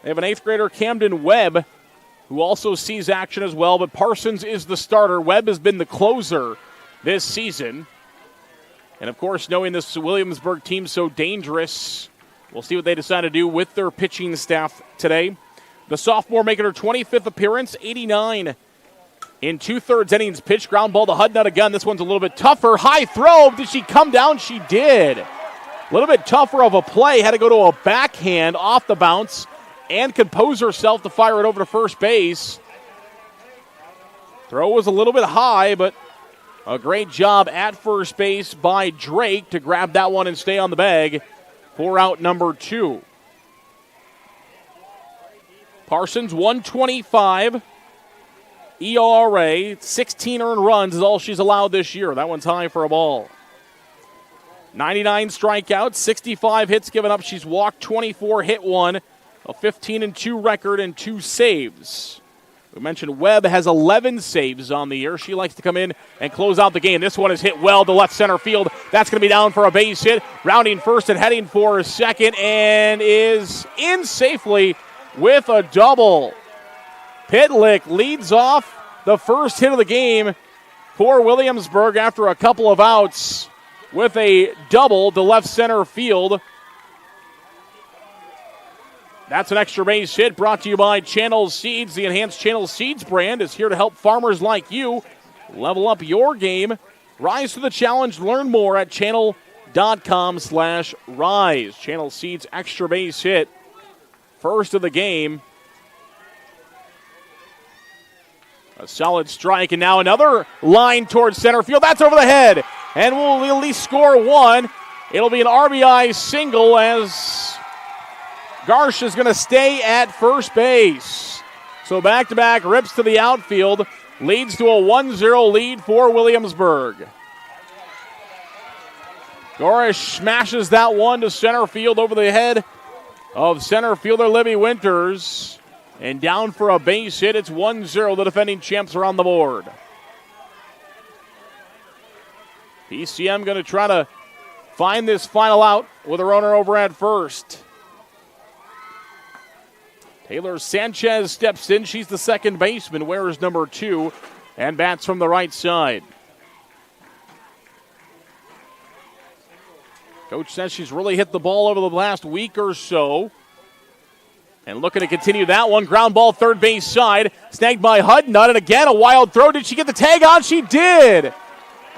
They have an 8th grader, Camden Webb, who also sees action as well, but Parsons is the starter. Webb has been the closer this season. And, of course, knowing this Williamsburg team so dangerous, we'll see what they decide to do with their pitching staff today. The sophomore making her 25th appearance, 89 in 2/3 innings pitch. Ground ball to Hudnut again. This one's a little bit tougher. High throw. Did she come down? She did. A little bit tougher of a play. Had to go to a backhand off the bounce and compose herself to fire it over to first base. Throw was a little bit high, but a great job at first base by Drake to grab that one and stay on the bag for out number 2. Parsons, 125 ERA, 16 earned runs is all she's allowed this year. That one's high for a ball. 99 strikeouts, 65 hits given up. She's walked 24, hit 1, a 15-2 record, and 2 saves. We mentioned Webb has 11 saves on the year. She likes to come in and close out the game. This one is hit well to left center field. That's going to be down for a base hit. Rounding first and heading for second, and is in safely with a double. Pitlick leads off the first hit of the game for Williamsburg after a couple of outs with a double to left center field. That's an extra base hit brought to you by Channel Seeds. The enhanced Channel Seeds brand is here to help farmers like you level up your game. Rise to the challenge. Learn more at channel.com/rise. Channel Seeds extra base hit. First of the game. A solid strike, and now another line towards center field. That's over the head, and we'll at least score one. It'll be an RBI single as Garsh is going to stay at first base. So back-to-back rips to the outfield, leads to a 1-0 lead for Williamsburg. Gorish smashes that one to center field over the head of center fielder Libby Winters. And down for a base hit, it's 1-0. The defending champs are on the board. PCM going to try to find this final out with a runner over at first. Taylor Sanchez steps in. She's the second baseman, wears number 2, and bats from the right side. Coach says she's really hit the ball over the last week or so. And looking to continue that one. Ground ball third base side. Snagged by Hudnut. And again, a wild throw. Did she get the tag on? She did.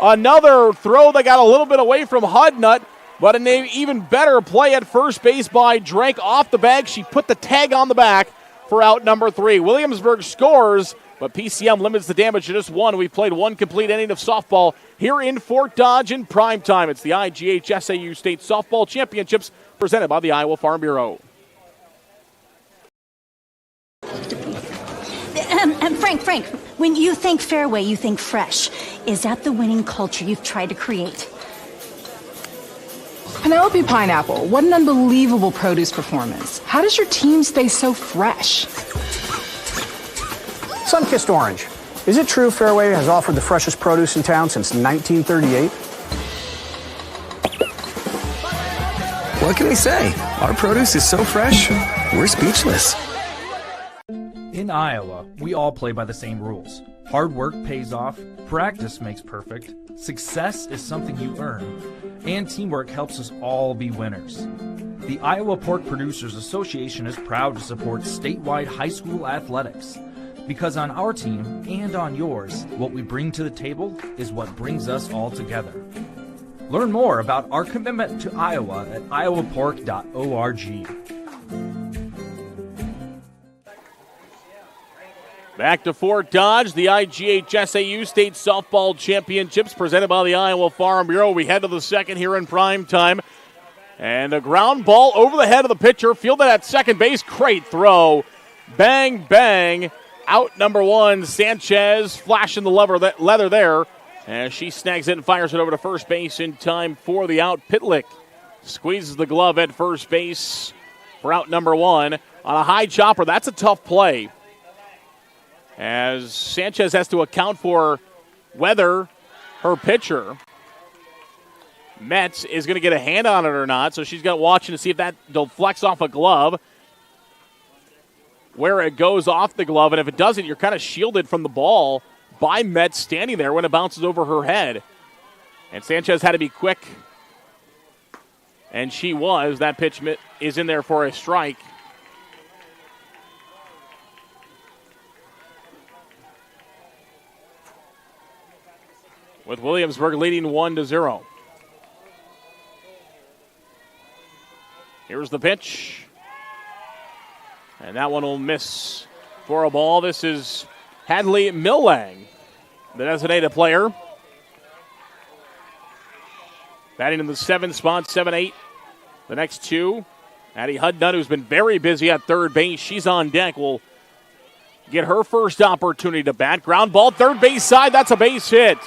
Another throw that got a little bit away from Hudnut. But an even better play at first base by Drake off the bag. She put the tag on the back for out number 3. Williamsburg scores, but PCM limits the damage to just 1. We've played 1 complete inning of softball here in Fort Dodge in prime time. It's the IGHSAU State Softball Championships presented by the Iowa Farm Bureau. Frank, when you think fairway, you think fresh. Is that the winning culture you've tried to create? Penelope Pineapple, what an unbelievable produce performance. How does your team stay so fresh? Sunkissed Orange. Is it true Fairway has offered the freshest produce in town since 1938? What can we say? Our produce is so fresh, we're speechless. In Iowa, we all play by the same rules. Hard work pays off, practice makes perfect, success is something you earn, and teamwork helps us all be winners. The Iowa Pork Producers Association is proud to support statewide high school athletics. Because on our team and on yours, what we bring to the table is what brings us all together. Learn more about our commitment to Iowa at iowapork.org. Back to Fort Dodge, the IGHSAU State Softball Championships presented by the Iowa Farm Bureau. We head to the second here in prime time. And a ground ball over the head of the pitcher, fielded at second base. Great throw. Bang, bang. Out number 1, Sanchez flashing the leather there. As she snags it and fires it over to first base in time for the out. Pitlick squeezes the glove at first base for out number 1. On a high chopper, that's a tough play, as Sanchez has to account for whether her pitcher, Metz, is going to get a hand on it or not. So she's got watching to see if that deflects off a glove. where it goes off the glove, and if it doesn't, you're kind of shielded from the ball by Metz standing there when it bounces over her head. And Sanchez had to be quick, and she was. That pitch is in there for a strike. With Williamsburg leading 1-0. Here's the pitch. And that one will miss for a ball. This is Hadley Millang, the designated player. Batting in the 7th spot, 7-8. The next two. Addie Hudnut, who's been very busy at third base. She's on deck. Will get her first opportunity to bat. Ground ball, third base side. That's a base hit.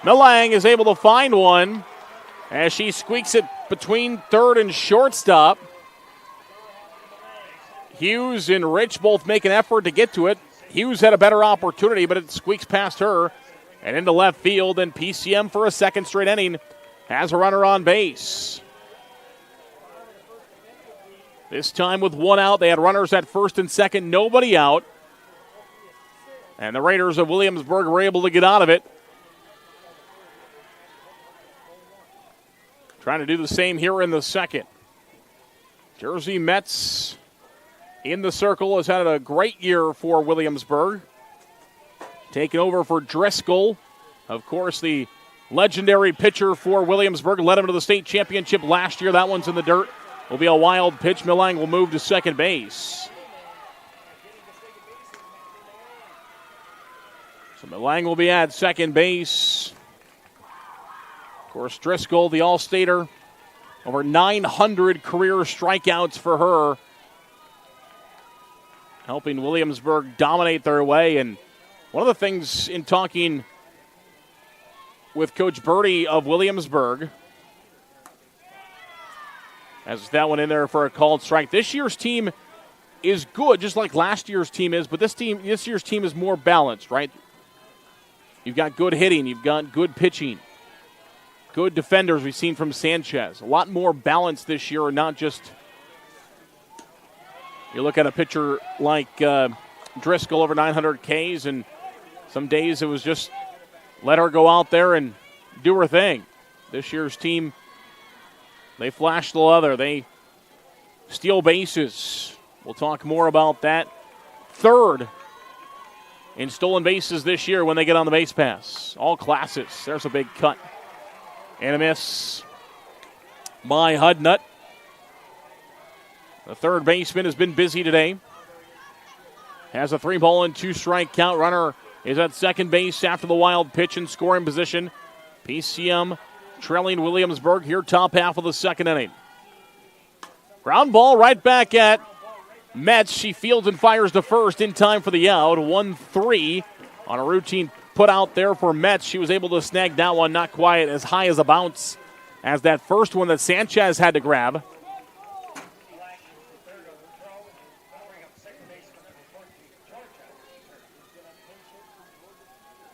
Millang is able to find one as she squeaks it between third and shortstop. Hughes and Rich both make an effort to get to it. Hughes had a better opportunity, but it squeaks past her and into left field. And PCM for a second straight inning has a runner on base. This time with one out. They had runners at first and second, nobody out. And the Raiders of Williamsburg were able to get out of it. Trying to do the same here in the second. Jersey Metz in the circle has had a great year for Williamsburg. Taking over for Driscoll. Of course, the legendary pitcher for Williamsburg led him to the state championship last year. That one's in the dirt. Will be a wild pitch. Millang will move to second base. So Millang will be at second base. Of course, Driscoll, the All-Stater, over 900 career strikeouts for her, helping Williamsburg dominate their way. And one of the things in talking with Coach Birdie of Williamsburg, as that one in there for a called strike. This year's team is good, just like last year's team is, but this year's team is more balanced, right? You've got good hitting, you've got good pitching. Good defenders we've seen from Sanchez. A lot more balance this year, not just you look at a pitcher like Driscoll over 900 Ks, and some days it was just let her go out there and do her thing. This year's team, they flash the leather. They steal bases. We'll talk more about that. Third in stolen bases this year when they get on the base pass. All classes. There's a big cut. And a miss by Hudnut. The third baseman has been busy today. Has a 3-ball and 2-strike count. Runner is at second base after the wild pitch in scoring position. PCM trailing Williamsburg here top half of the second inning. Ground ball right back at Metz. She fields and fires to first in time for the out. 1-3 on a routine put out there for Metz. She was able to snag that one, not quite as high as a bounce as that first one that Sanchez had to grab.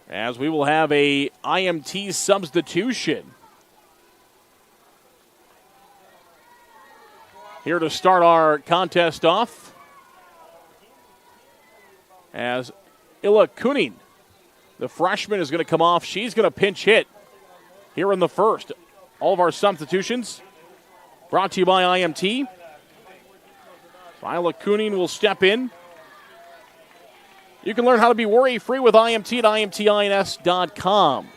As we will have a IMT substitution here to start our contest off. As Illa Kuning, the freshman, is going to come off. She's going to pinch hit here in the first. All of our substitutions brought to you by IMT. Illa Kuning will step in. You can learn how to be worry-free with IMT at IMTINS.com.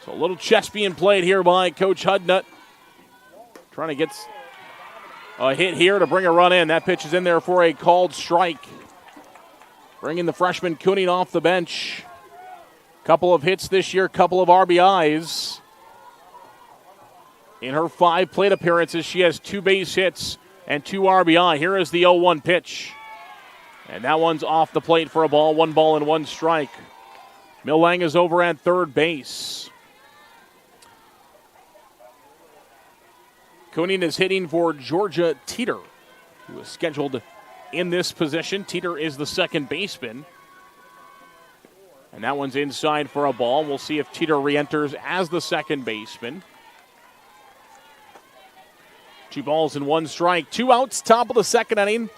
So a little chess being played here by Coach Hudnut. Trying to get a hit here to bring a run in. That pitch is in there for a called strike. Bringing the freshman Kuning off the bench. Couple of hits this year, couple of RBIs. In her 5 plate appearances, she has 2 base hits and 2 RBI. Here is the 0-1 pitch. And that one's off the plate for a ball. 1 ball and 1 strike. Millang is over at third base. Kuning is hitting for Georgia Teeter, who is scheduled in this position. Teeter is the second baseman. And that one's inside for a ball. We'll see if Teeter re-enters as the second baseman. 2 balls and 1 strike. 2 outs, top of the second inning.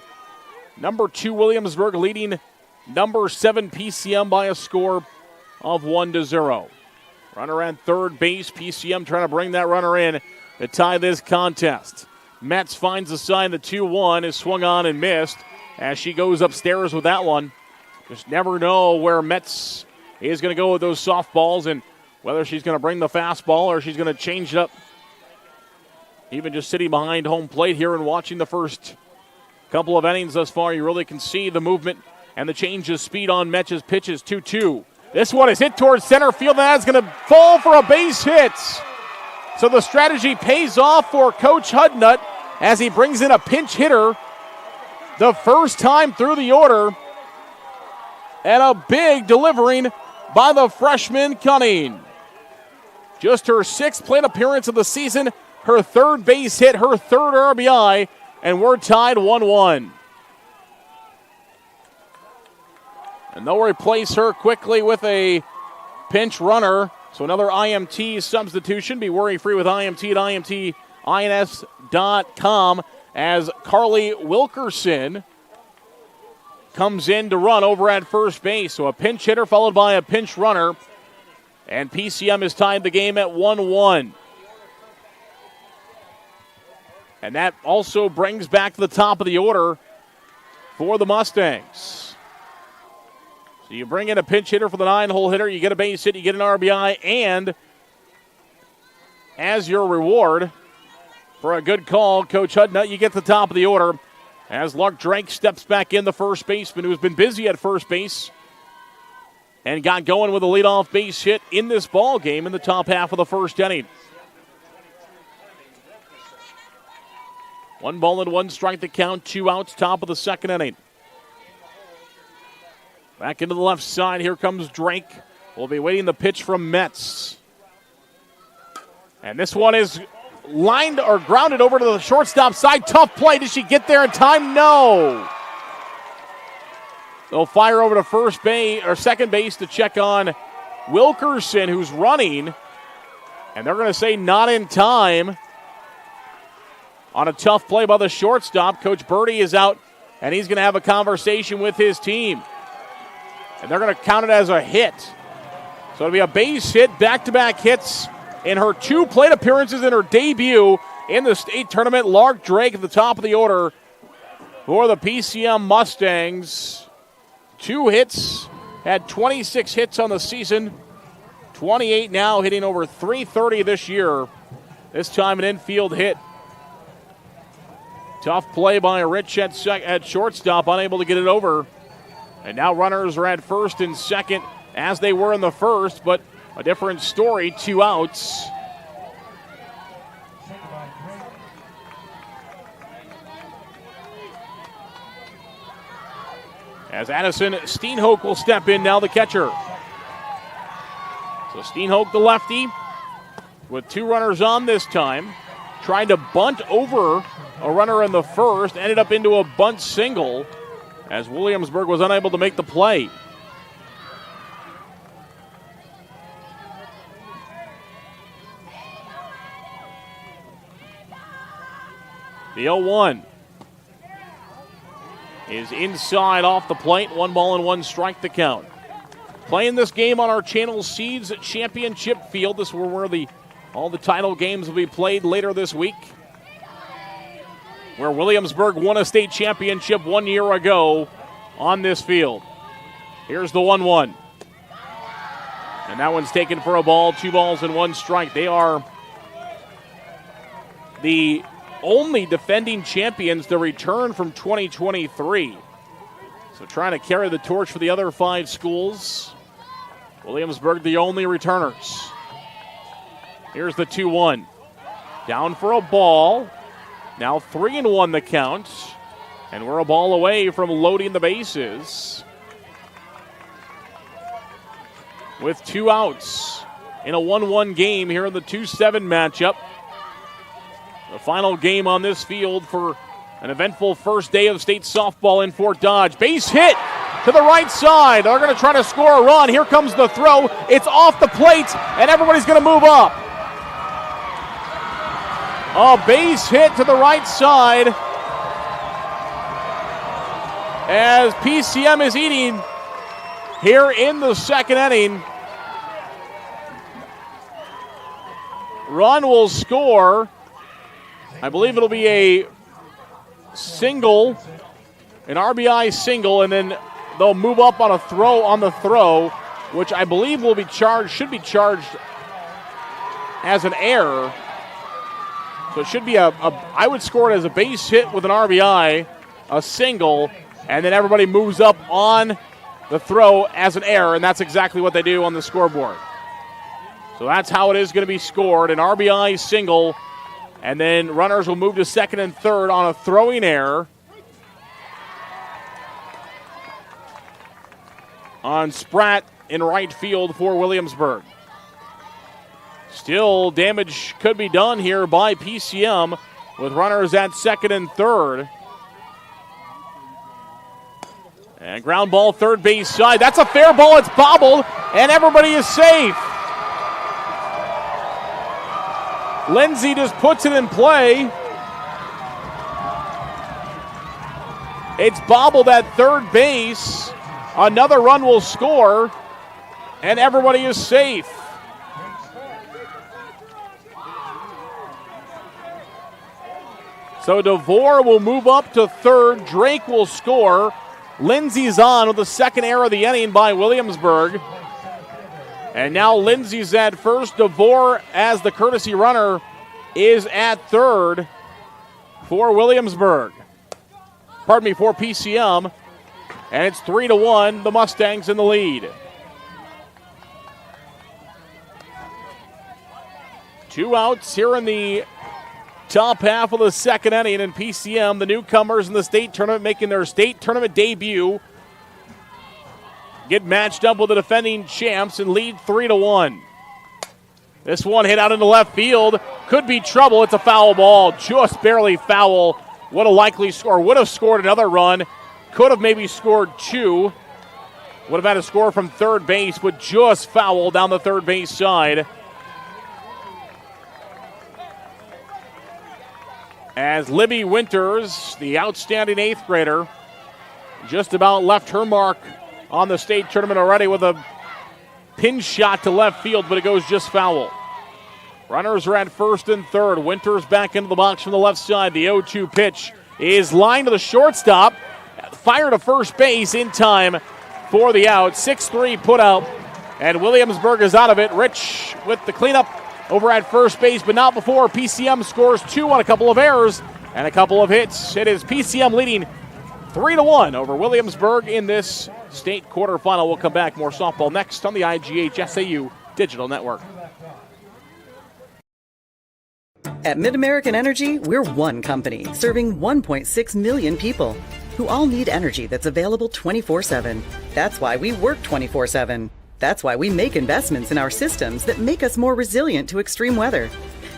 Number 2 Williamsburg leading number 7 PCM by a score of 1-0. Runner at third base. PCM trying to bring that runner in to tie this contest. Metz finds the sign. The 2-1 is swung on and missed as she goes upstairs with that one. Just never know where Metz is going to go with those softballs and whether she's going to bring the fastball or she's going to change it up. Even just sitting behind home plate here and watching the first couple of innings thus far, you really can see the movement and the change of speed on Metz's pitches. 2-2. This one is hit towards center field, and that's going to fall for a base hit. So the strategy pays off for Coach Hudnut as he brings in a pinch hitter the first time through the order. And a big delivering by the freshman Cunning. Just her 6th plate appearance of the season, her 3rd base hit, her 3rd RBI, and we're tied 1-1. And they'll replace her quickly with a pinch runner. So another IMT substitution. Be worry-free with IMT at IMTINS.com as Carly Wilkerson comes in to run over at first base. So a pinch hitter followed by a pinch runner. And PCM has tied the game at 1-1. And that also brings back to the top of the order for the Mustangs. So you bring in a pinch hitter for the 9-hole hitter, you get a base hit, you get an RBI, and as your reward for a good call, Coach Hudnut, you get to the top of the order as Lark Drake steps back in, the first baseman who's been busy at first base and got going with a leadoff base hit in this ball game in the top half of the first inning. 1 ball and 1 strike to count, 2 outs, top of the second inning. Back into the left side, here comes Drake. We'll be waiting the pitch from Metz. And this one is lined or grounded over to the shortstop side. Tough play. Did she get there in time? No. They'll fire over to first base or second base to check on Wilkerson, who's running. And they're going to say not in time. On a tough play by the shortstop, Coach Birdie is out, and he's going to have a conversation with his team. And they're going to count it as a hit. So it'll be a base hit, back-to-back hits in her 2 plate appearances in her debut in the state tournament. Lark Drake at the top of the order for the PCM Mustangs. 2 hits, had 26 hits on the season. 28 now, hitting over .330 this year. This time an infield hit. Tough play by Rich at shortstop, unable to get it over. And now runners are at first and second as they were in the first, but a different story, 2 outs. As Addison Steenhoek will step in now, the catcher. So Steenhoek, the lefty, with 2 runners on this time, tried to bunt over a runner in the first, ended up into a bunt single, as Williamsburg was unable to make the play. The 0-1 is inside off the plate. 1 ball and 1 strike to count. Playing this game on our Channel Seeds Championship field. This is where all the title games will be played later this week, where Williamsburg won a state championship 1 year ago on this field. Here's the 1-1. And that one's taken for a ball, 2 balls and 1 strike. They are the only defending champions to return from 2023. So trying to carry the torch for the other 5 schools. Williamsburg the only returners. Here's the 2-1. Down for a ball. Now 3-1 the count. And we're a ball away from loading the bases. With 2 outs in a 1-1 game here in the 2-7 matchup. The final game on this field for an eventful first day of state softball in Fort Dodge. Base hit to the right side. They're going to try to score a run. Here comes the throw. It's off the plate, and everybody's going to move up. A base hit to the right side as PCM is eating here in the second inning. Run will score. I believe it'll be a single, an RBI single, and then they'll move up on the throw, which I believe should be charged as an error. So it should be I would score it as a base hit with an RBI, a single, and then everybody moves up on the throw as an error, and that's exactly what they do on the scoreboard. So that's how it is going to be scored, an RBI single, and then runners will move to second and third on a throwing error on Spratt in right field for Williamsburg. Still, damage could be done here by PCM with runners at second and third. And ground ball third base side. That's a fair ball. It's bobbled, and everybody is safe. Lindsay just puts it in play. It's bobbled at third base. Another run will score, and everybody is safe. So DeVore will move up to third. Drake will score. Lindsay's on with the second error of the inning by Williamsburg. And now Lindsay's at first. DeVore, as the courtesy runner, is at third for Williamsburg. For PCM. And it's 3-1, the Mustangs in the lead. 2 outs here in the top half of the second inning, and PCM, the newcomers in the state tournament, making their state tournament debut, get matched up with the defending champs and lead 3-1. This one hit out into left field. Could be trouble. It's a foul ball. Just barely foul. What a likely score. Would have scored another run. Could have maybe scored 2. Would have had a score from third base, but just foul down the third base side. As Libby Winters, the outstanding 8th grader, just about left her mark on the state tournament already with a pin shot to left field, but it goes just foul. Runners are at first and third. Winters back into the box from the left side. The 0-2 pitch is lined to the shortstop. Fire to first base in time for the out. 6-3 put out, and Williamsburg is out of it. Rich with the cleanup over at first base, but not before PCM scores 2 on a couple of errors and a couple of hits. It is PCM leading 3-1 over Williamsburg in this state quarterfinal. We'll come back. More softball next on the IGHSAU Digital Network. At MidAmerican Energy, we're one company serving 1.6 million people who all need energy that's available 24/7. That's why we work 24/7. That's why we make investments in our systems that make us more resilient to extreme weather.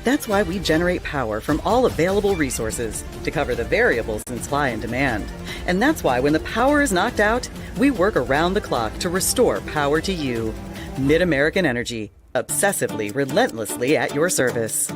That's why we generate power from all available resources to cover the variables in supply and demand. And that's why when the power is knocked out, we work around the clock to restore power to you. MidAmerican Energy, obsessively, relentlessly at your service.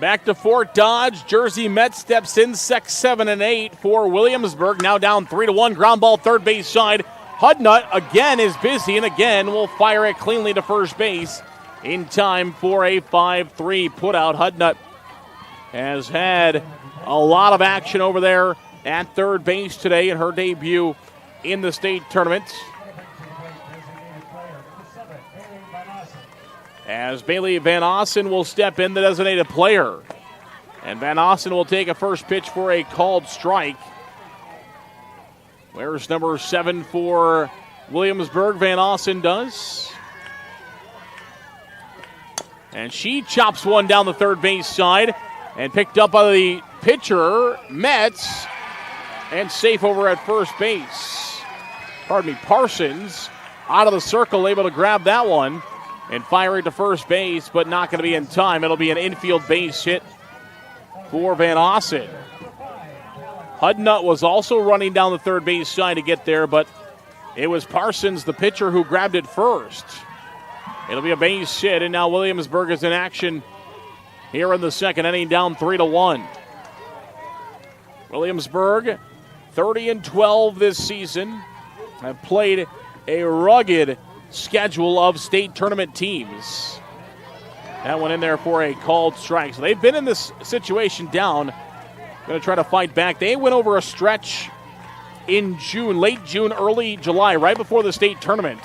Back to Fort Dodge. Jersey Met steps in 6, 7, and 8 for Williamsburg. Now down 3-1. Ground ball third base side. Hudnut again is busy and again will fire it cleanly to first base in time for a 5-3 putout. Hudnut has had a lot of action over there at third base today in her debut in the state tournament. As Bailey Van Ossen will step in, the designated player. And Van Ossen will take a first pitch for a called strike. Where's number 7 for Williamsburg? Van Ossen does. And she chops one down the third base side and picked up by the pitcher, Metz, and safe over at first base. Parsons out of the circle, able to grab that one and fire it to first base, but not going to be in time. It'll be an infield base hit for Van Ossen. Hudnut was also running down the third base side to get there, but it was Parsons, the pitcher, who grabbed it first. It'll be a base hit, and now Williamsburg is in action here in the second inning, down 3-1. Williamsburg, 30-12 this season, have played a rugged schedule of state tournament teams. That one in there for a called strike. So they've been in this situation down. Going to try to fight back. They went over a stretch in June, late June, early July, right before the state tournament,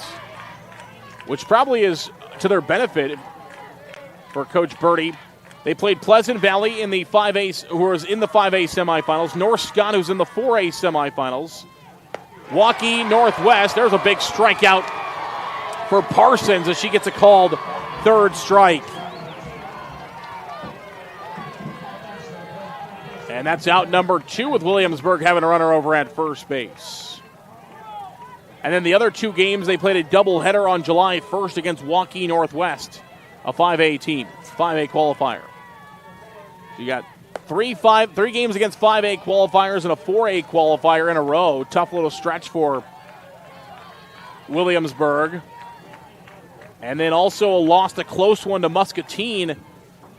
which probably is to their benefit for Coach Birdie. They played Pleasant Valley in the 5A, who was in the 5A semifinals. North Scott, who's in the 4A semifinals. Waukee Northwest. There's a big strikeout for Parsons as she gets a called third strike. And that's out number 2 with Williamsburg having a runner over at first base. And then the other 2 games, they played a doubleheader on July 1st against Waukee Northwest, a 5A team, 5A qualifier. So you got three games against 5A qualifiers and a 4A qualifier in a row. Tough little stretch for Williamsburg. And then also lost a close one to Muscatine,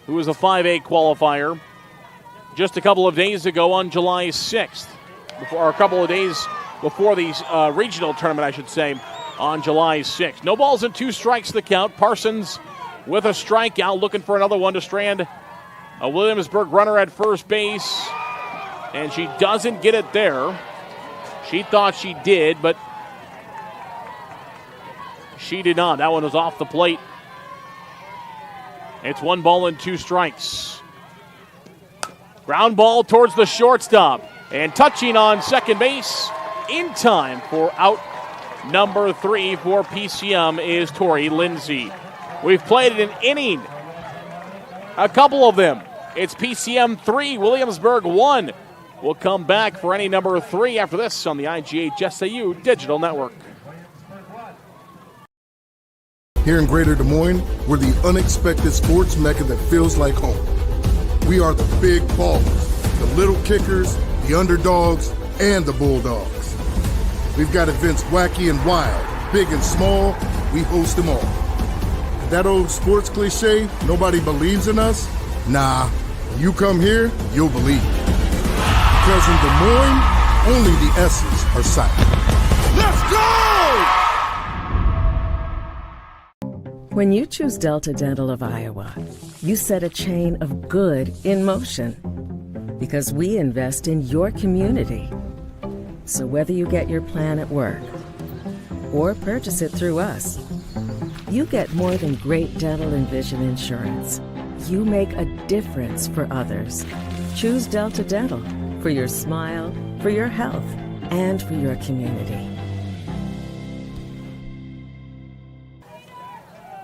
who was a 5A qualifier, just a couple of days ago on July 6th, or a couple of days before the regional tournament, I should say, on July 6th. No balls and 2 strikes the count. Parsons with a strikeout, looking for another one to strand a Williamsburg runner at first base, and she doesn't get it there. She thought she did, but she did not. That one was off the plate. It's 1 ball and 2 strikes. Ground ball towards the shortstop, and touching on second base in time for out number 3 for PCM is Tori Lindsay. We've played an inning, a couple of them. It's PCM 3, Williamsburg 1. We'll come back for any number 3 after this on the IGHSAU Digital Network. Here in Greater Des Moines, we're the unexpected sports mecca that feels like home. We are the big ballers, the little kickers, the underdogs, and the bulldogs. We've got events wacky and wild, big and small, we host them all. That old sports cliche, nobody believes in us? Nah, when you come here, you'll believe. Because in Des Moines, only the S's are silent. Let's go! When you choose Delta Dental of Iowa, you set a chain of good in motion. Because we invest in your community. So whether you get your plan at work or purchase it through us, you get more than great dental and vision insurance. You make a difference for others. Choose Delta Dental for your smile, for your health, and for your community.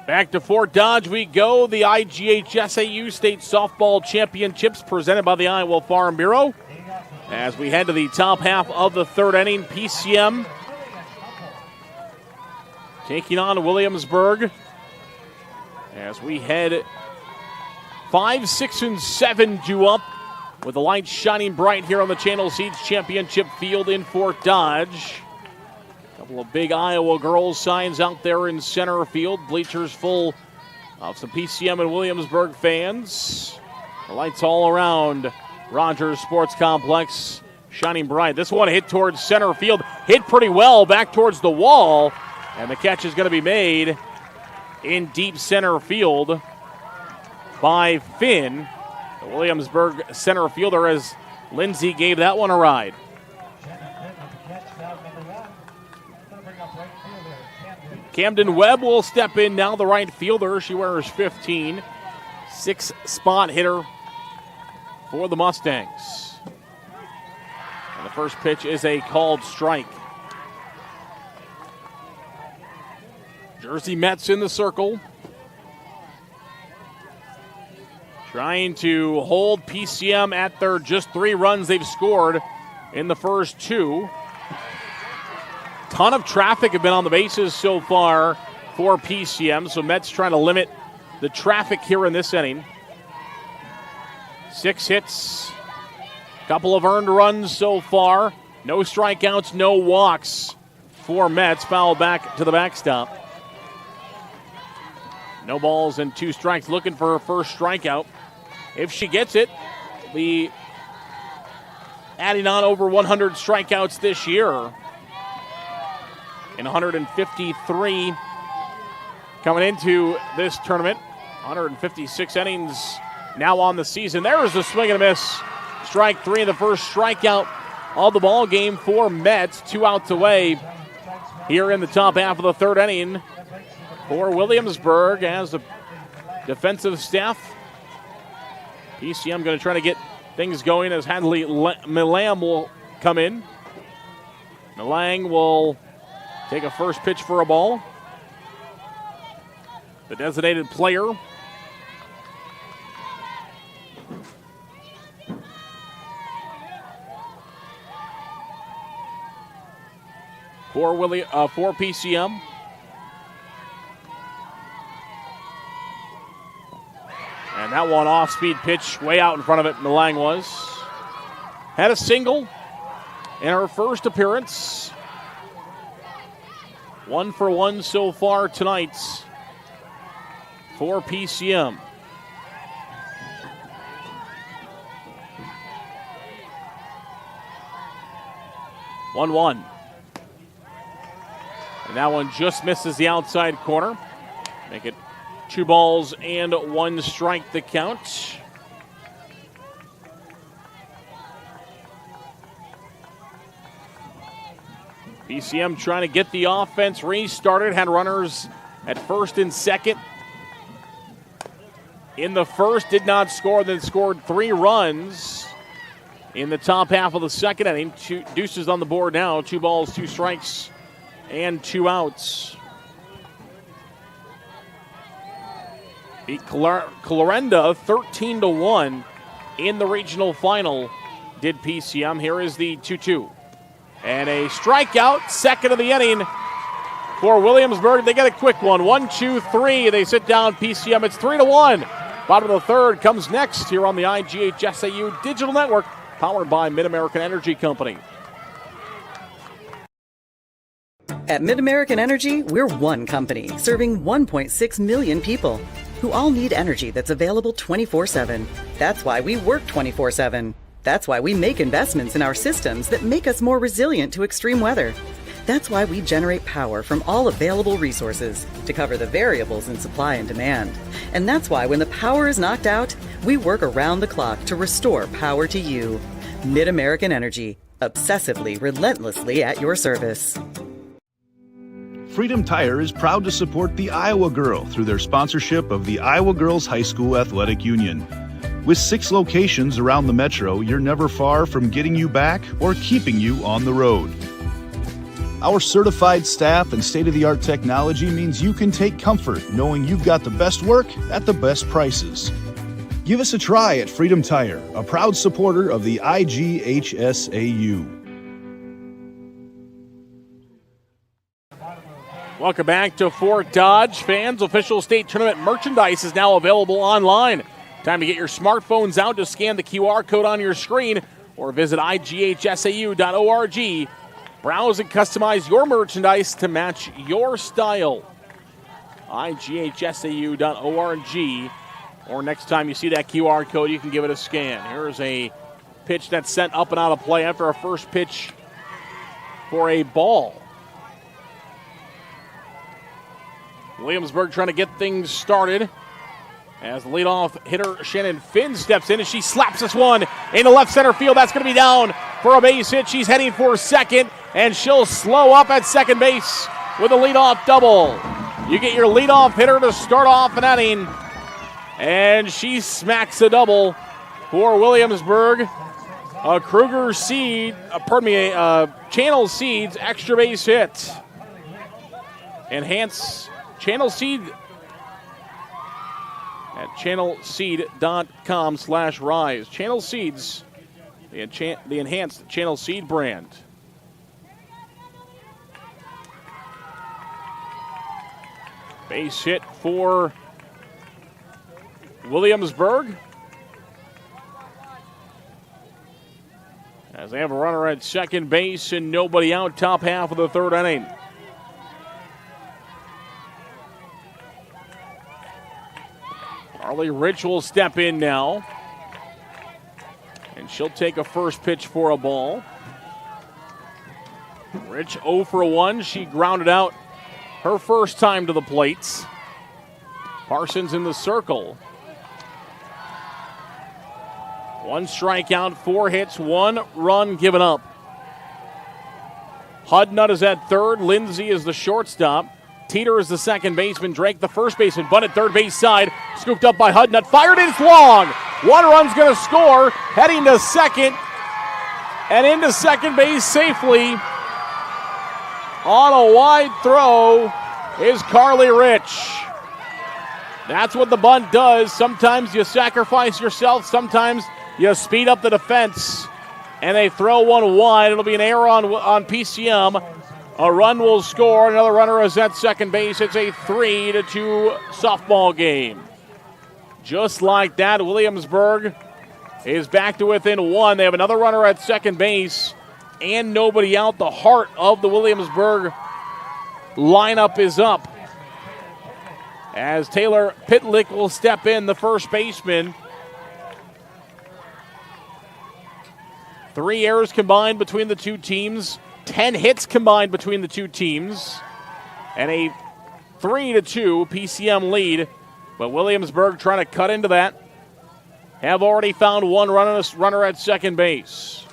Back to Fort Dodge we go. The IGHSAU State Softball Championships presented by the Iowa Farm Bureau. As we head to the top half of the third inning, PCM taking on Williamsburg. As we head 5, 6, and 7 due up with the lights shining bright here on the Channel Seeds Championship field in Fort Dodge. Couple of big Iowa girls signs out there in center field. Bleachers full of some PCM and Williamsburg fans. The lights all around Rogers Sports Complex shining bright. This one hit towards center field. Hit pretty well back towards the wall. And the catch is going to be made in deep center field by Finn, the Williamsburg center fielder, as Lindsay gave that one a ride. Camden Webb will step in now, the right fielder. She wears 15. 6-spot hitter for the Mustangs. And the first pitch is a called strike. Jersey Mets in the circle. trying to hold PCM at their just 3 runs they've scored in the first 2. Ton of traffic have been on the bases so far for PCM, so Mets trying to limit the traffic here in this inning. 6 hits, couple of earned runs so far. No strikeouts, no walks for Mets. Foul back to the backstop. No balls and 2 strikes, looking for her first strikeout. If she gets it, be adding on over 100 strikeouts this year. In 153 coming into this tournament. 156 innings now on the season. There's the swing and a miss. Strike 3, the first strikeout of the ball game for Mets. 2 outs away here in the top half of the 3rd inning for Williamsburg as the defensive staff. PCM going to try to get things going as Hadley Milam will come in. Milang will take a first pitch for a ball. The designated player for PCM. And that one off-speed pitch way out in front of it, Milang was. Had a single in her first appearance. 1 for 1 so far tonight for PCM. One. And that one just misses the outside corner. Make it 2 balls and 1 strike the count. PCM trying to get the offense restarted. Had runners at first and second. In the first, did not score, then scored 3 runs in the top half of the second inning. 2 deuces on the board now. 2 balls, 2 strikes, and 2 outs. Beat Clarenda 13-1 in the regional final, did PCM. Here is the 2-2. And a strikeout, second of the inning for Williamsburg. They get a quick one. 1, 2, 3. They sit down PCM. It's 3-1. Bottom of the 3rd comes next here on the IGHSAU Digital Network, powered by Mid-American Energy Company. At Mid-American Energy, we're one company serving 1.6 million people who all need energy that's available 24/7. That's why we work 24/7. That's why we make investments in our systems that make us more resilient to extreme weather. That's why we generate power from all available resources to cover the variables in supply and demand. And that's why when the power is knocked out, we work around the clock to restore power to you. Mid-American Energy, obsessively, relentlessly at your service. Freedom Tire is proud to support the Iowa Girl through their sponsorship of the Iowa Girls High School Athletic Union. With 6 locations around the metro, you're never far from getting you back or keeping you on the road. Our certified staff and state-of-the-art technology means you can take comfort knowing you've got the best work at the best prices. Give us a try at Freedom Tire, a proud supporter of the IGHSAU. Welcome back to Fort Dodge. Fans, official state tournament merchandise is now available online. Time to get your smartphones out to scan the QR code on your screen or visit IGHSAU.org. Browse and customize your merchandise to match your style. IGHSAU.org. Or next time you see that QR code, you can give it a scan. Here's a pitch that's sent up and out of play after a first pitch for a ball. Williamsburg trying to get things started as the leadoff hitter Shannon Finn steps in and she slaps this one into left center field. That's going to be down for a base hit. She's heading for second, and she'll slow up at second base with a leadoff double. You get your leadoff hitter to start off an inning, and she smacks a double for Williamsburg. A Channel Seeds extra base hit. Channel Seed had channelseed.com/rise. Channel Seeds, the enhanced Channel Seed brand. Base hit for Williamsburg, as they have a runner at second base and nobody out, top half of the third inning. Carly Rich will step in now, and she'll take a first pitch for a ball. Rich 0 for 1. She grounded out her first time to the plates. Parsons in the circle. 1 strikeout, 4 hits, 1 run given up. Hudnut is at third. Lindsay is the shortstop. Teeter is the second baseman. Drake the first baseman. Bunt at third base side. Scooped up by Hudnut. Fired in, it's long. 1 run's going to score. Heading to second. And into second base safely. On a wide throw is Carly Rich. That's what the bunt does. Sometimes you sacrifice yourself. Sometimes you speed up the defense. And they throw 1 wide. It'll be an error on PCM. A run will score. Another runner is at second base. It's a 3-2 softball game. Just like that, Williamsburg is back to within 1. They have another runner at second base and nobody out. The heart of the Williamsburg lineup is up, as Taylor Pitlick will step in, the first baseman. 3 errors combined between the two teams. 10 hits combined between the two teams, and a 3-2 PCM lead. But Williamsburg trying to cut into that. Have already found 1 runner at second base.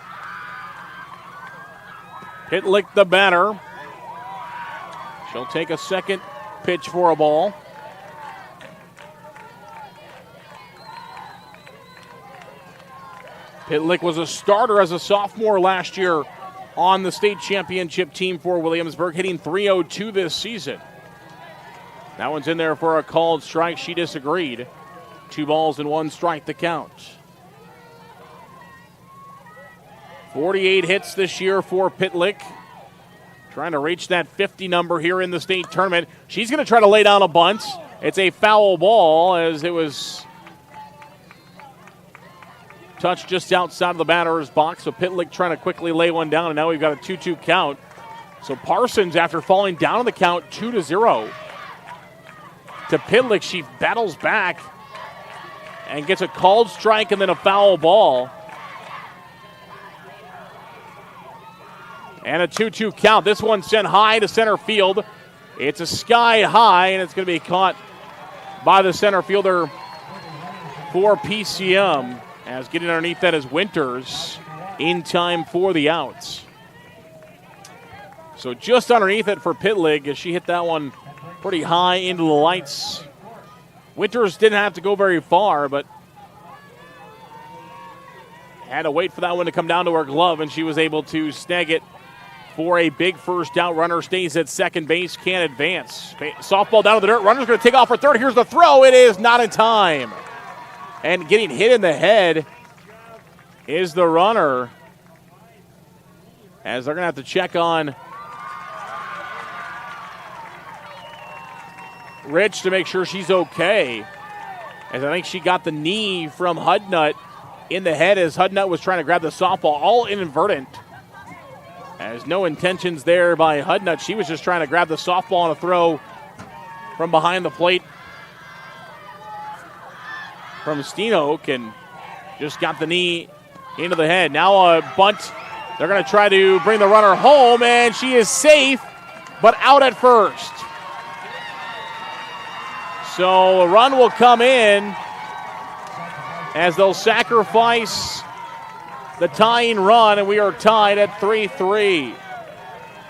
Pitlick the batter. She'll take a second pitch for a ball. Pitlick was a starter as a sophomore last year on the state championship team for Williamsburg, hitting .302 this season. That one's in there for a called strike. She disagreed. 2 balls and 1 strike to count. 48 hits this year for Pitlick. Trying to reach that 50 number here in the state tournament. She's going to try to lay down a bunt. It's a foul ball, as it was touched just outside of the batter's box. So Pitlick trying to quickly lay one down, and now we've got a 2-2 count. So Parsons, after falling down on the count 2-0 to Pitlick, she battles back and gets a called strike and then a foul ball. And a 2-2 count. This one sent high to center field. It's a sky high, and it's going to be caught by the center fielder for PCM. As getting underneath that is Winters in time for the outs. So just underneath it for Pitlick, as she hit that one pretty high into the lights. Winters didn't have to go very far, but had to wait for that one to come down to her glove, and she was able to snag it for a big first out. Runner stays at second base, can't advance. Softball down to the dirt. Runner's going to take off for third. Here's the throw. It is not in time. And getting hit in the head is the runner, as they're going to have to check on Rich to make sure she's okay, as I think she got the knee from Hudnut in the head as Hudnut was trying to grab the softball, all inadvertent. There's no intentions there by Hudnut. She was just trying to grab the softball on a throw from behind the plate from Steenoak, and just got the knee into the head. Now a bunt. They're going to try to bring the runner home, and she is safe, but out at first. So a run will come in as they'll sacrifice the tying run, and we are tied at 3-3.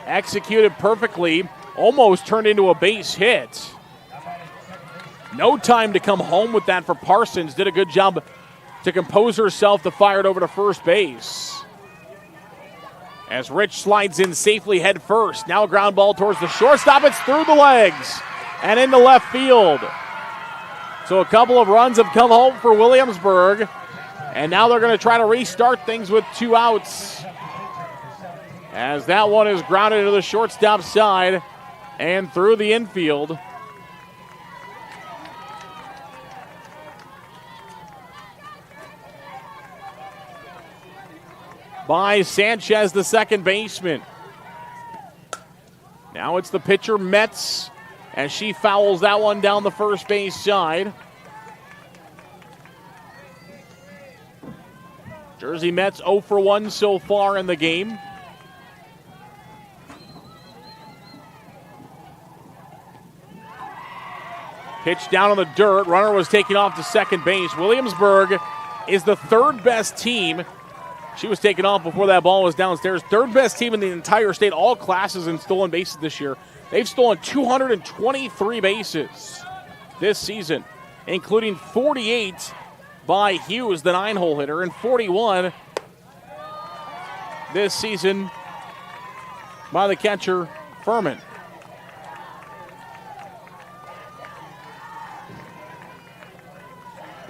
Executed perfectly, almost turned into a base hit. No time to come home with that for Parsons. Did a good job to compose herself to fire it over to first base. As Rich slides in safely head first. Now a ground ball towards the shortstop. It's through the legs and into left field. So a couple of runs have come home for Williamsburg, and now they're going to try to restart things with 2 outs, as that one is grounded to the shortstop side and through the infield. By Sanchez, the second baseman. Now it's the pitcher, Metz, as she fouls that one down the first base side. Jersey Mets 0 for 1 so far in the game. Pitch down on the dirt. Runner was taken off to second base. Williamsburg is the third best team. She was taken off before that ball was downstairs. Third best team in the entire state, all classes in stolen bases this year. They've stolen 223 bases this season, including 48 by Hughes, the 9-hole hitter, and 41 this season by the catcher, Furman.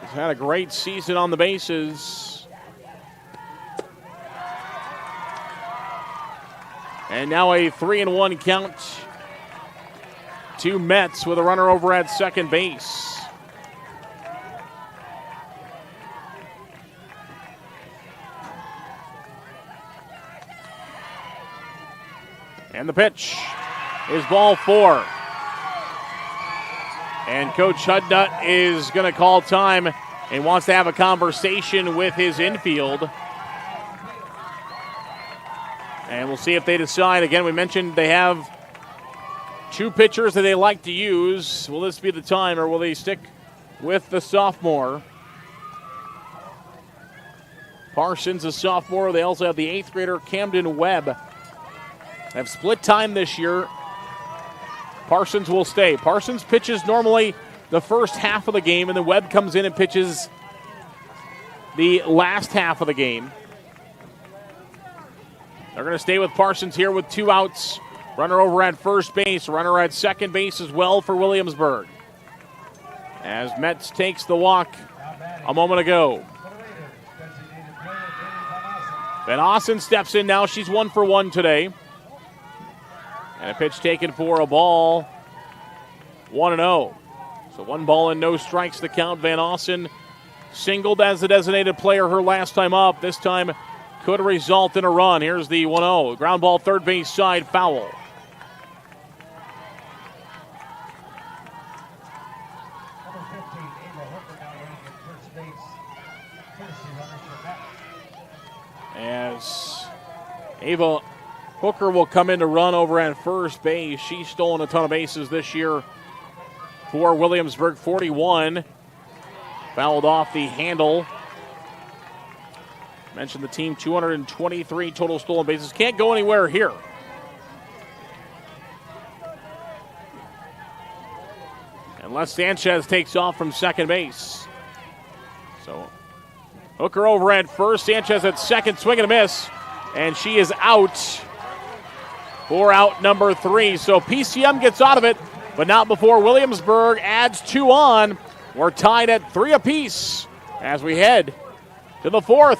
He's had a great season on the bases. And now a 3-1 count to Metz with a runner over at second base. And the pitch is ball 4. And Coach Hudnut is going to call time and wants to have a conversation with his infield. And we'll see if they decide. Again, we mentioned they have 2 pitchers that they like to use. Will this be the time, or will they stick with the sophomore? Parsons, a sophomore. They also have the 8th grader, Camden Webb. They have split time this year. Parsons will stay. Parsons pitches normally the first half of the game, and then Webb comes in and pitches the last half of the game. They're going to stay with Parsons here with 2 outs. Runner over at first base. Runner at second base as well for Williamsburg, as Metz takes the walk a moment ago. Van Ossen steps in now. She's 1 for 1 today. And a pitch taken for a ball. 1-0. So 1 ball and no strikes to count. Van Ossen singled as the designated player her last time up. This time could result in a run. Here's the 1-0. Ground ball, third base side, foul. As Ava Hooker will come in to run over at first base. She's stolen a ton of bases this year for Williamsburg. 41. Fouled off the handle. Mentioned the team, 223 total stolen bases. Can't go anywhere here. Unless Sanchez takes off from second base. So Hooker over at first, Sanchez at second, swing and a miss. And she is out for out number 3. So PCM gets out of it, but not before Williamsburg adds 2 on. We're tied at 3 apiece as we head to the 4th.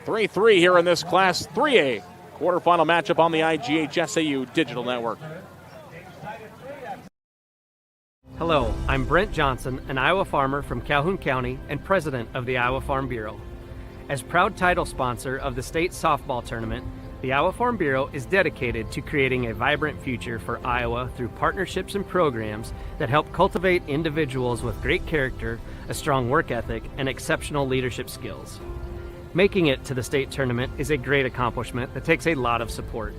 3-3 here in this Class 3A quarterfinal matchup on the IGHSAU Digital Network. Hello, I'm Brent Johnson, an Iowa farmer from Calhoun County and president of the Iowa Farm Bureau. As proud title sponsor of the state softball tournament, the Iowa Farm Bureau is dedicated to creating a vibrant future for Iowa through partnerships and programs that help cultivate individuals with great character, a strong work ethic, and exceptional leadership skills. Making it to the state tournament is a great accomplishment that takes a lot of support.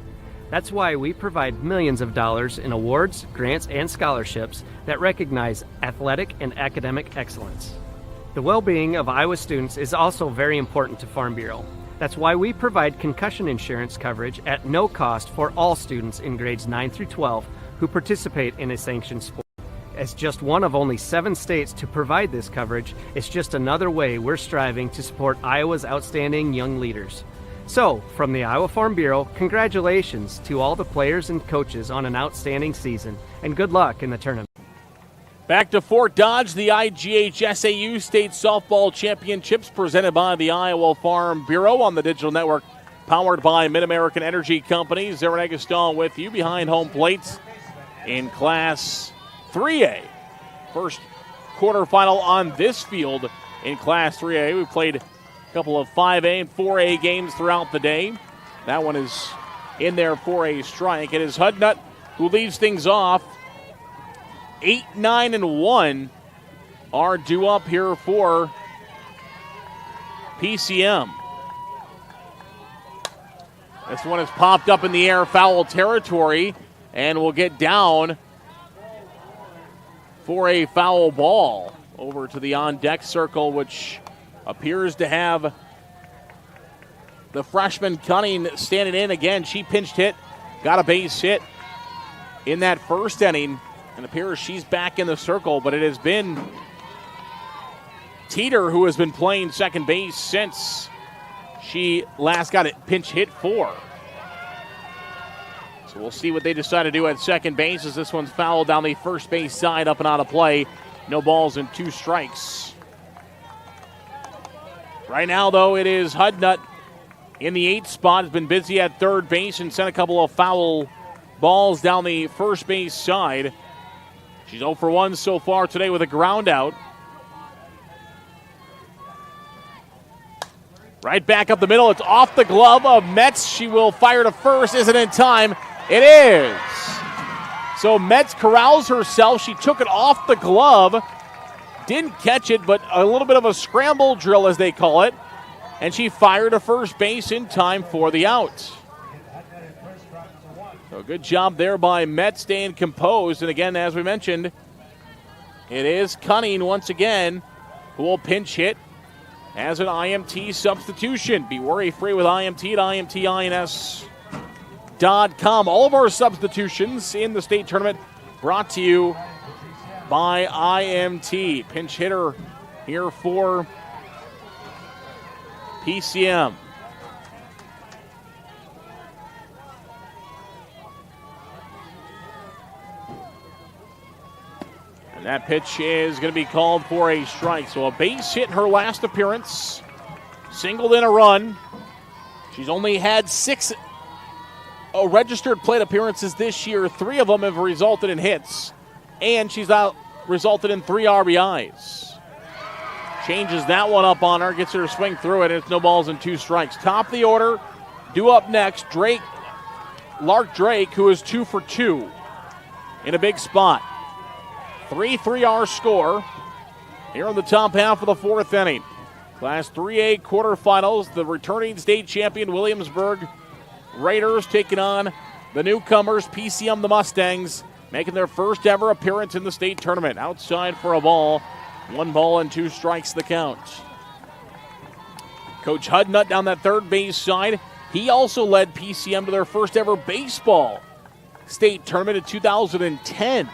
That's why we provide millions of dollars in awards, grants, and scholarships that recognize athletic and academic excellence. The well-being of Iowa students is also very important to Farm Bureau. That's why we provide concussion insurance coverage at no cost for all students in grades 9 through 12 who participate in a sanctioned sport. As just one of only 7 states to provide this coverage, it's just another way we're striving to support Iowa's outstanding young leaders. So, from the Iowa Farm Bureau, congratulations to all the players and coaches on an outstanding season, and good luck in the tournament. Back to Fort Dodge, the IGHSAU State Softball Championships presented by the Iowa Farm Bureau on the digital network, powered by Mid-American Energy Company. Zarin Egestal with you behind home plates in Class 3A. First quarterfinal on this field in Class 3A. We played a couple of 5A and 4A games throughout the day. That one is in there for a strike. It is Hudnut who leads things off. 8, 9, and 1 are due up here for PCM. This one has popped up in the air, foul territory, and will get down for a foul ball over to the on-deck circle, which appears to have the freshman Cunning standing in again. She pinched hit, got a base hit in that first inning, and appears she's back in the circle, but it has been Teeter who has been playing second base since she last got it pinch hit for. So we'll see what they decide to do at second base as this one's fouled down the first base side, up and out of play. No balls and 2 strikes. Right now, though, it is Hudnut in the 8th spot. Has been busy at third base and sent a couple of foul balls down the first base side. She's 0 for 1 so far today with a ground out. Right back up the middle. It's off the glove of Metz. She will fire to first. Isn't in time. It is. So Metz corrals herself. She took it off the glove. Didn't catch it, but a little bit of a scramble drill, as they call it. And she fired to first base in time for the out. So good job there by Metz, staying composed. And again, as we mentioned, it is Cunning once again who will pinch hit as an IMT substitution. Be worry-free with IMT at IMTINS.com. All of our substitutions in the state tournament brought to you by IMT. Pinch hitter here for PCM. And that pitch is going to be called for a strike. So a base hit in her last appearance. Singled in a run. She's only had 6 registered plate appearances this year. 3 of them have resulted in hits. And she's resulted in 3 RBIs. Changes that one up on her. Gets her to swing through it. And it's no balls and 2 strikes. Top of the order. Due up next, Lark Drake, who is 2 for 2 in a big spot. 3-3 score here in the top half of the 4th inning. Class 3A quarterfinals, the returning state champion Williamsburg Raiders taking on the newcomers PCM the Mustangs, making their first ever appearance in the state tournament. Outside for a ball, 1 ball and 2 strikes the count. Coach Hudnut down that third base side. He also led PCM to their first ever baseball state tournament in 2010.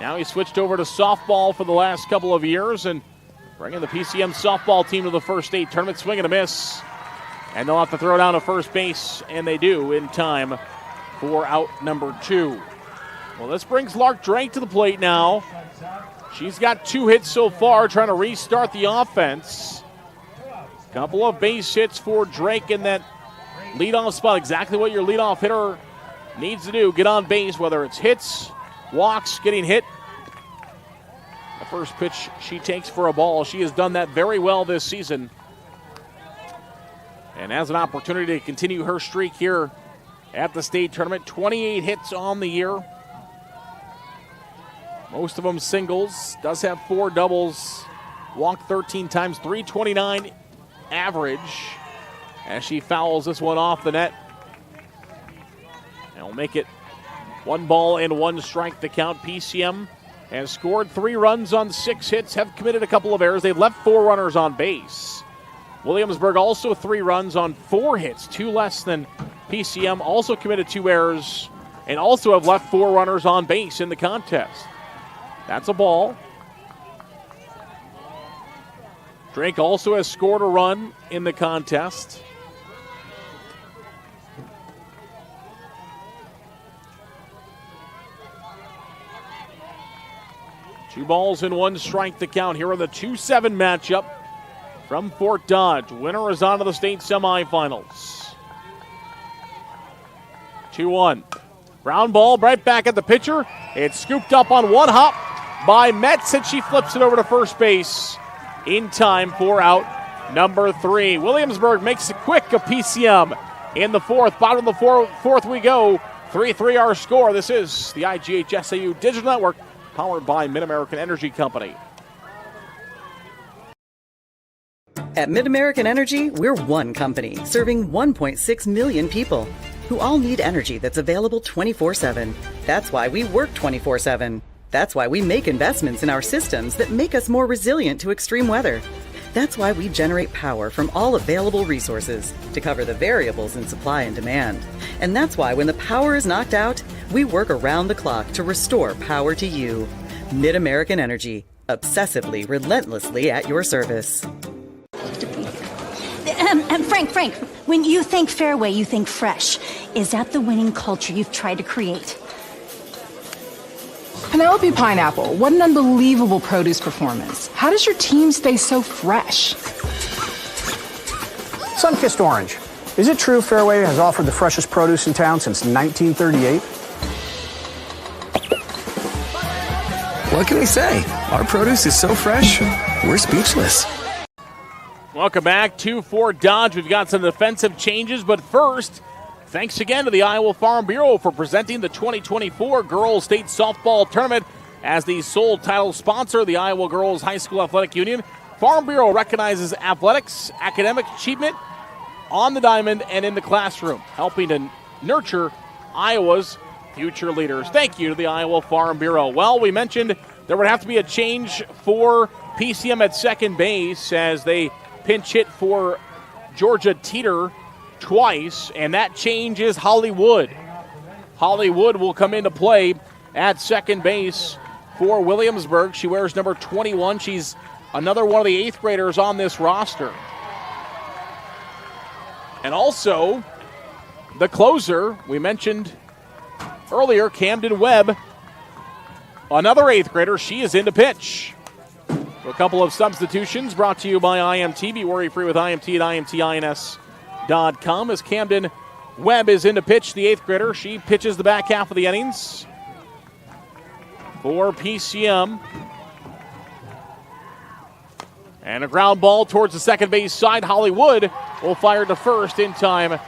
Now he switched over to softball for the last couple of years and bringing the PCM softball team to the first state tournament. Swing and a miss. And they'll have to throw down to first base, and they do in time for out number 2. Well, this brings Lark Drake to the plate now. She's got 2 hits so far, trying to restart the offense. Couple of base hits for Drake in that leadoff spot. Exactly what your leadoff hitter needs to do. Get on base, whether it's hits, walks, getting hit. The first pitch she takes for a ball. She has done that very well this season. And has an opportunity to continue her streak here at the state tournament. 28 hits on the year. Most of them singles. Does have 4 doubles. Walked 13 times, 329 average as she fouls this one off the net. And will make it 1 ball and 1 strike to count. PCM has scored 3 runs on 6 hits, have committed a couple of errors. They've left 4 runners on base. Williamsburg also 3 runs on 4 hits, 2 less than PCM. Also committed 2 errors and also have left 4 runners on base in the contest. That's a ball. Drake also has scored a run in the contest. 2 balls and 1 strike to count here in the 2-7 matchup from Fort Dodge. Winner is on to the state semifinals. 2-1. Ground ball right back at the pitcher. It's scooped up on one hop by Metz, and she flips it over to first base in time for out number 3. Williamsburg makes it quick, a PCM in the 4th. Bottom of the 4th we go. 3-3 our score. This is the IGHSAU Digital Network, powered by Mid-American Energy Company. At Mid-American Energy, we're one company serving 1.6 million people who all need energy that's available 24/7. That's why we work 24/7. That's why we make investments in our systems that make us more resilient to extreme weather. That's why we generate power from all available resources to cover the variables in supply and demand. And that's why when the power is knocked out, we work around the clock to restore power to you. Mid-American Energy, obsessively, relentlessly at your service. Frank, when you think Fairway, you think fresh. Is that the winning culture you've tried to create? Penelope Pineapple, what an unbelievable produce performance. How does your team stay so fresh? Sunkissed Orange. Is it true Fairway has offered the freshest produce in town since 1938? What can we say? Our produce is so fresh, we're speechless. Welcome back to Fort Dodge. We've got some defensive changes, but first, thanks again to the Iowa Farm Bureau for presenting the 2024 Girls State Softball Tournament as the sole title sponsor of the Iowa Girls High School Athletic Union. Farm Bureau recognizes athletics, academic achievement on the diamond and in the classroom, helping to nurture Iowa's future leaders. Thank you to the Iowa Farm Bureau. Well, we mentioned there would have to be a change for PCM at second base as they pinch hit for Georgia Teeter twice, and that change is Hollywood. Hollywood will come into play at second base for Williamsburg. She wears number 21. She's another one of the 8th graders on this roster. And also, the closer, we mentioned earlier, Camden Webb, another 8th grader. She is in to pitch. A couple of substitutions brought to you by IMT. Be worry-free with IMT at IMTINS.com as Camden Webb is in to pitch, the 8th grader. She pitches the back half of the innings for PCM. And a ground ball towards the second base side. Hollywood will fire to first in time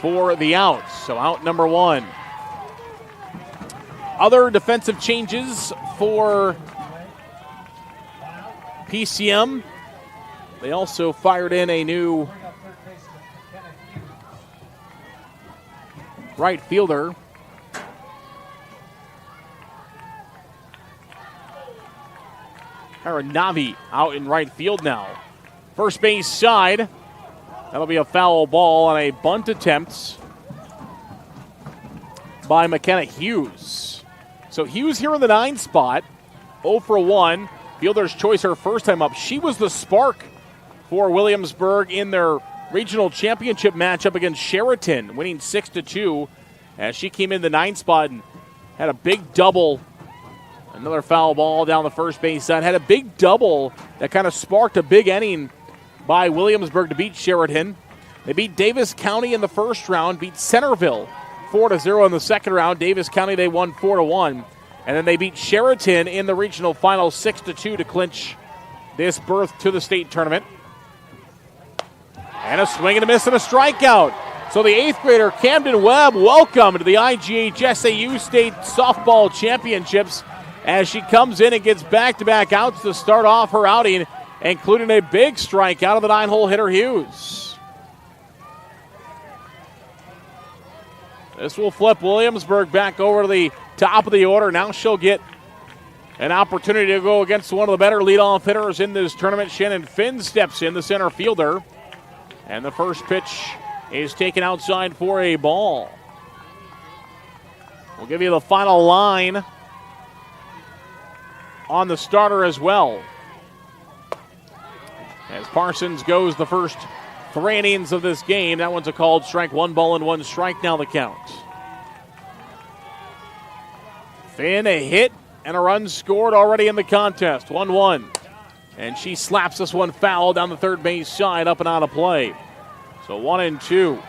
for the out. So out number 1. Other defensive changes for PCM. They also fired in a new right fielder. Navi out in right field now. First base side. That'll be a foul ball on a bunt attempt by McKenna Hughes. So Hughes here in the 9 spot. 0 for 1. Fielder's choice her first time up. She was the spark for Williamsburg in their regional championship matchup against Sheraton, winning 6-2 as she came in the 9 spot and had a big double. Another foul ball down the first base side. Had a big double that kind of sparked a big inning by Williamsburg to beat Sheraton. They beat Davis County in the first round, beat Centerville 4-0 in the second round. Davis County, they won 4-1. And then they beat Sheraton in the regional final 6-2 to clinch this berth to the state tournament. And a swing and a miss and a strikeout. So the 8th grader, Camden Webb, welcome to the IGHSAU State Softball Championships as she comes in and gets back-to-back outs to start off her outing, including a big strikeout of the 9-hole hitter Hughes. This will flip Williamsburg back over to the top of the order. Now she'll get an opportunity to go against one of the better leadoff hitters in this tournament. Shannon Finn steps in, the center fielder. And the first pitch is taken outside for a ball. We'll give you the final line on the starter as well. As Parsons goes the first 3 innings of this game. That one's a called strike. 1 ball and 1 strike now the count. Finn a hit and a run scored already in the contest. 1-1. And she slaps this one foul down the third base side, up and out of play. So 1-2.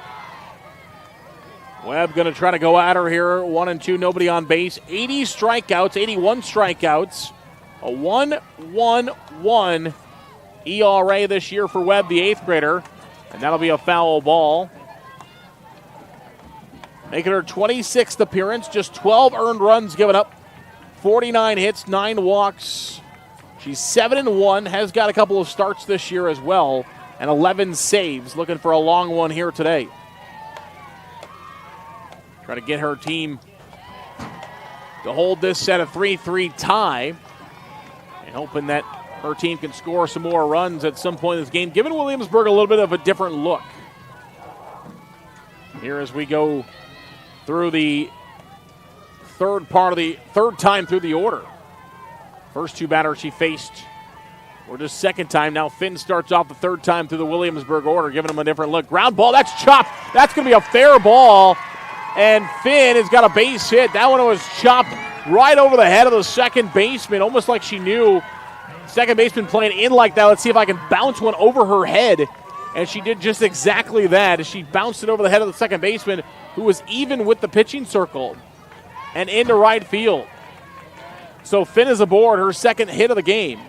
Webb going to try to go at her here. 1-2, nobody on base. 80 strikeouts, 81 strikeouts. A 1.11 ERA this year for Webb, the 8th grader. And that'll be a foul ball. Making her 26th appearance, just 12 earned runs given up. 49 hits, 9 walks. She's 7-1, has got a couple of starts this year as well, and 11 saves. Looking for a long one here today. Try to get her team to hold this set a 3-3 tie, and hoping that her team can score some more runs at some point in this game, giving Williamsburg a little bit of a different look. Here as we go through the third time through the order. First two batters she faced were just second time. Now Finn starts off the third time through the Williamsburg order, giving them a different look. Ground ball, that's chopped. That's going to be a fair ball. And Finn has got a base hit. That one was chopped right over the head of the second baseman, almost like she knew second baseman playing in like that. Let's see if I can bounce one over her head. And she did just exactly that as she bounced it over the head of the second baseman, who was even with the pitching circle and into right field. So Finn is aboard, her second hit of the game.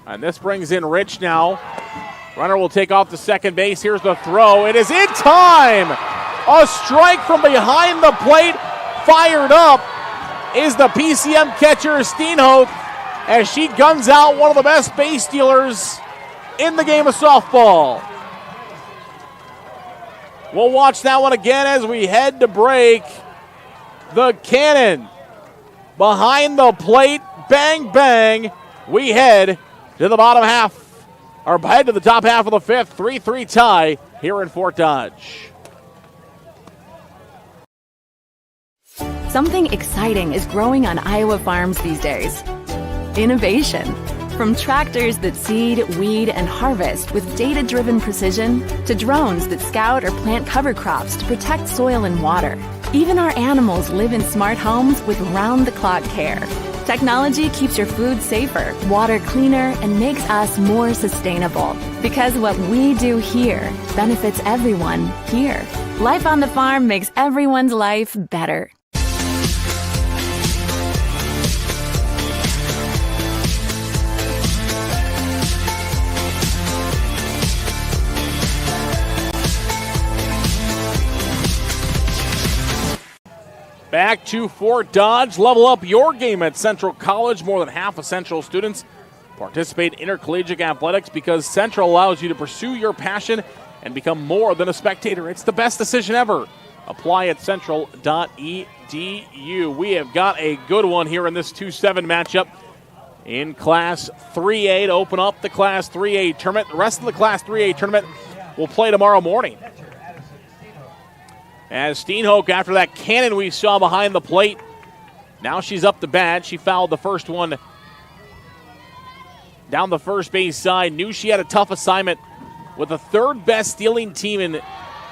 And this brings in Rich now. Runner will take off to second base. Here's the throw. It is in time. A strike from behind the plate. Fired up is the PCM catcher, Steenhoek, as she guns out one of the best base stealers in the game of softball. We'll watch that one again as we head to break. The cannon behind the plate. Bang, bang. We head to the bottom half, or head to the top half of the fifth. 3-3 tie here in Fort Dodge. Something exciting is growing on Iowa farms these days. Innovation. From tractors that seed, weed, and harvest with data-driven precision to drones that scout or plant cover crops to protect soil and water. Even our animals live in smart homes with round-the-clock care. Technology keeps your food safer, water cleaner, and makes us more sustainable. Because what we do here benefits everyone here. Life on the farm makes everyone's life better. Back to Fort Dodge. Level up your game at Central College. More than half of Central students participate in intercollegiate athletics because Central allows you to pursue your passion and become more than a spectator. It's the best decision ever. Apply at central.edu. We have got a good one here in this 2-7 matchup in Class 3A to open up the Class 3A tournament. The rest of the Class 3A tournament will play tomorrow morning. As Steenhoek, after that cannon we saw behind the plate, now she's up to bat. She fouled the first one down the first base side. Knew she had a tough assignment with the third best stealing team in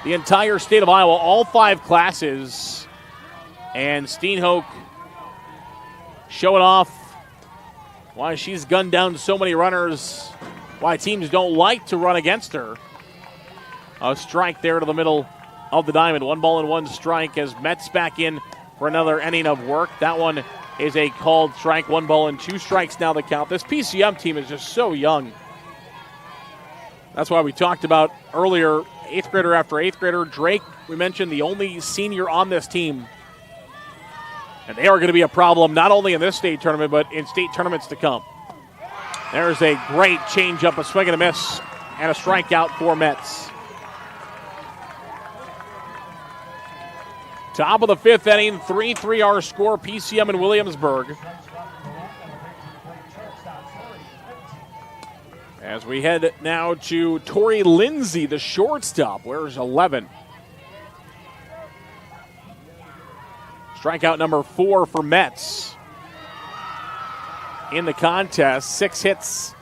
the entire state of Iowa, all 5 classes. And Steenhoek showing off why she's gunned down so many runners, why teams don't like to run against her. A strike there to the middle of the diamond. 1-1 strike as Metz back in for another inning of work. That one is a called strike. 1-2 strikes now the count. This PCM team is just so young. That's why we talked about earlier, 8th grader after 8th grader. Drake, we mentioned, the only senior on this team. And they are going to be a problem not only in this state tournament, but in state tournaments to come. There's a great changeup, a swing and a miss, and a strikeout for Metz. Top of the 5th inning, 3-3 our score, PCM in Williamsburg. As we head now to Tori Lindsay, the shortstop. Where's 11? Strikeout number 4 for Metz in the contest. 6 hits,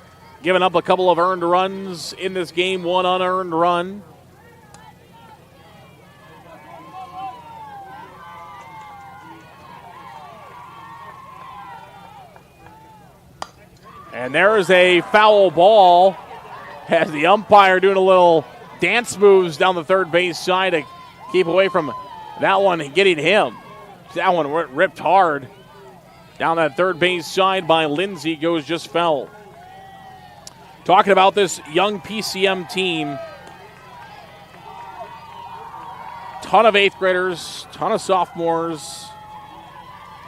giving up a couple of earned runs in this game, 1 unearned run. And there is a foul ball as the umpire doing a little dance moves down the third base side to keep away from that one getting him. That one ripped hard down that third base side by Lindsay, goes just foul. Talking about this young PCM team, ton of 8th graders, ton of sophomores.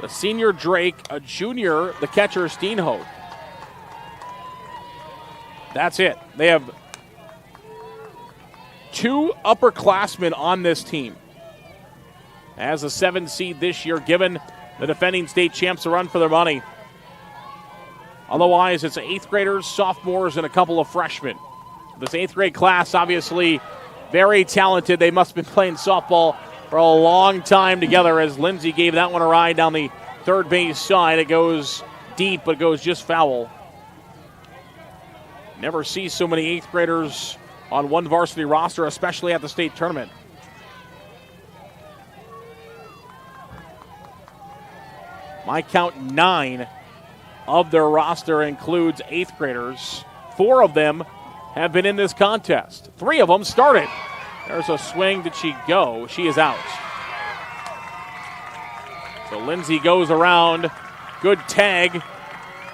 The senior Drake, a junior, the catcher Steenhoek. That's it. They have 2 upperclassmen on this team. As a 7 seed this year, giving the defending state champs a run for their money. Otherwise, it's 8th graders, sophomores, and a couple of freshmen. This 8th grade class, obviously very talented. They must have been playing softball for a long time together as Lindsay gave that one a ride down the third base side. It goes deep, but it goes just foul. Never see so many 8th graders on one varsity roster, especially at the state tournament. My count, 9 of their roster includes 8th graders. 4 of them have been in this contest. 3 of them started. There's a swing. Did she go? She is out. So Lindsay goes around. Good tag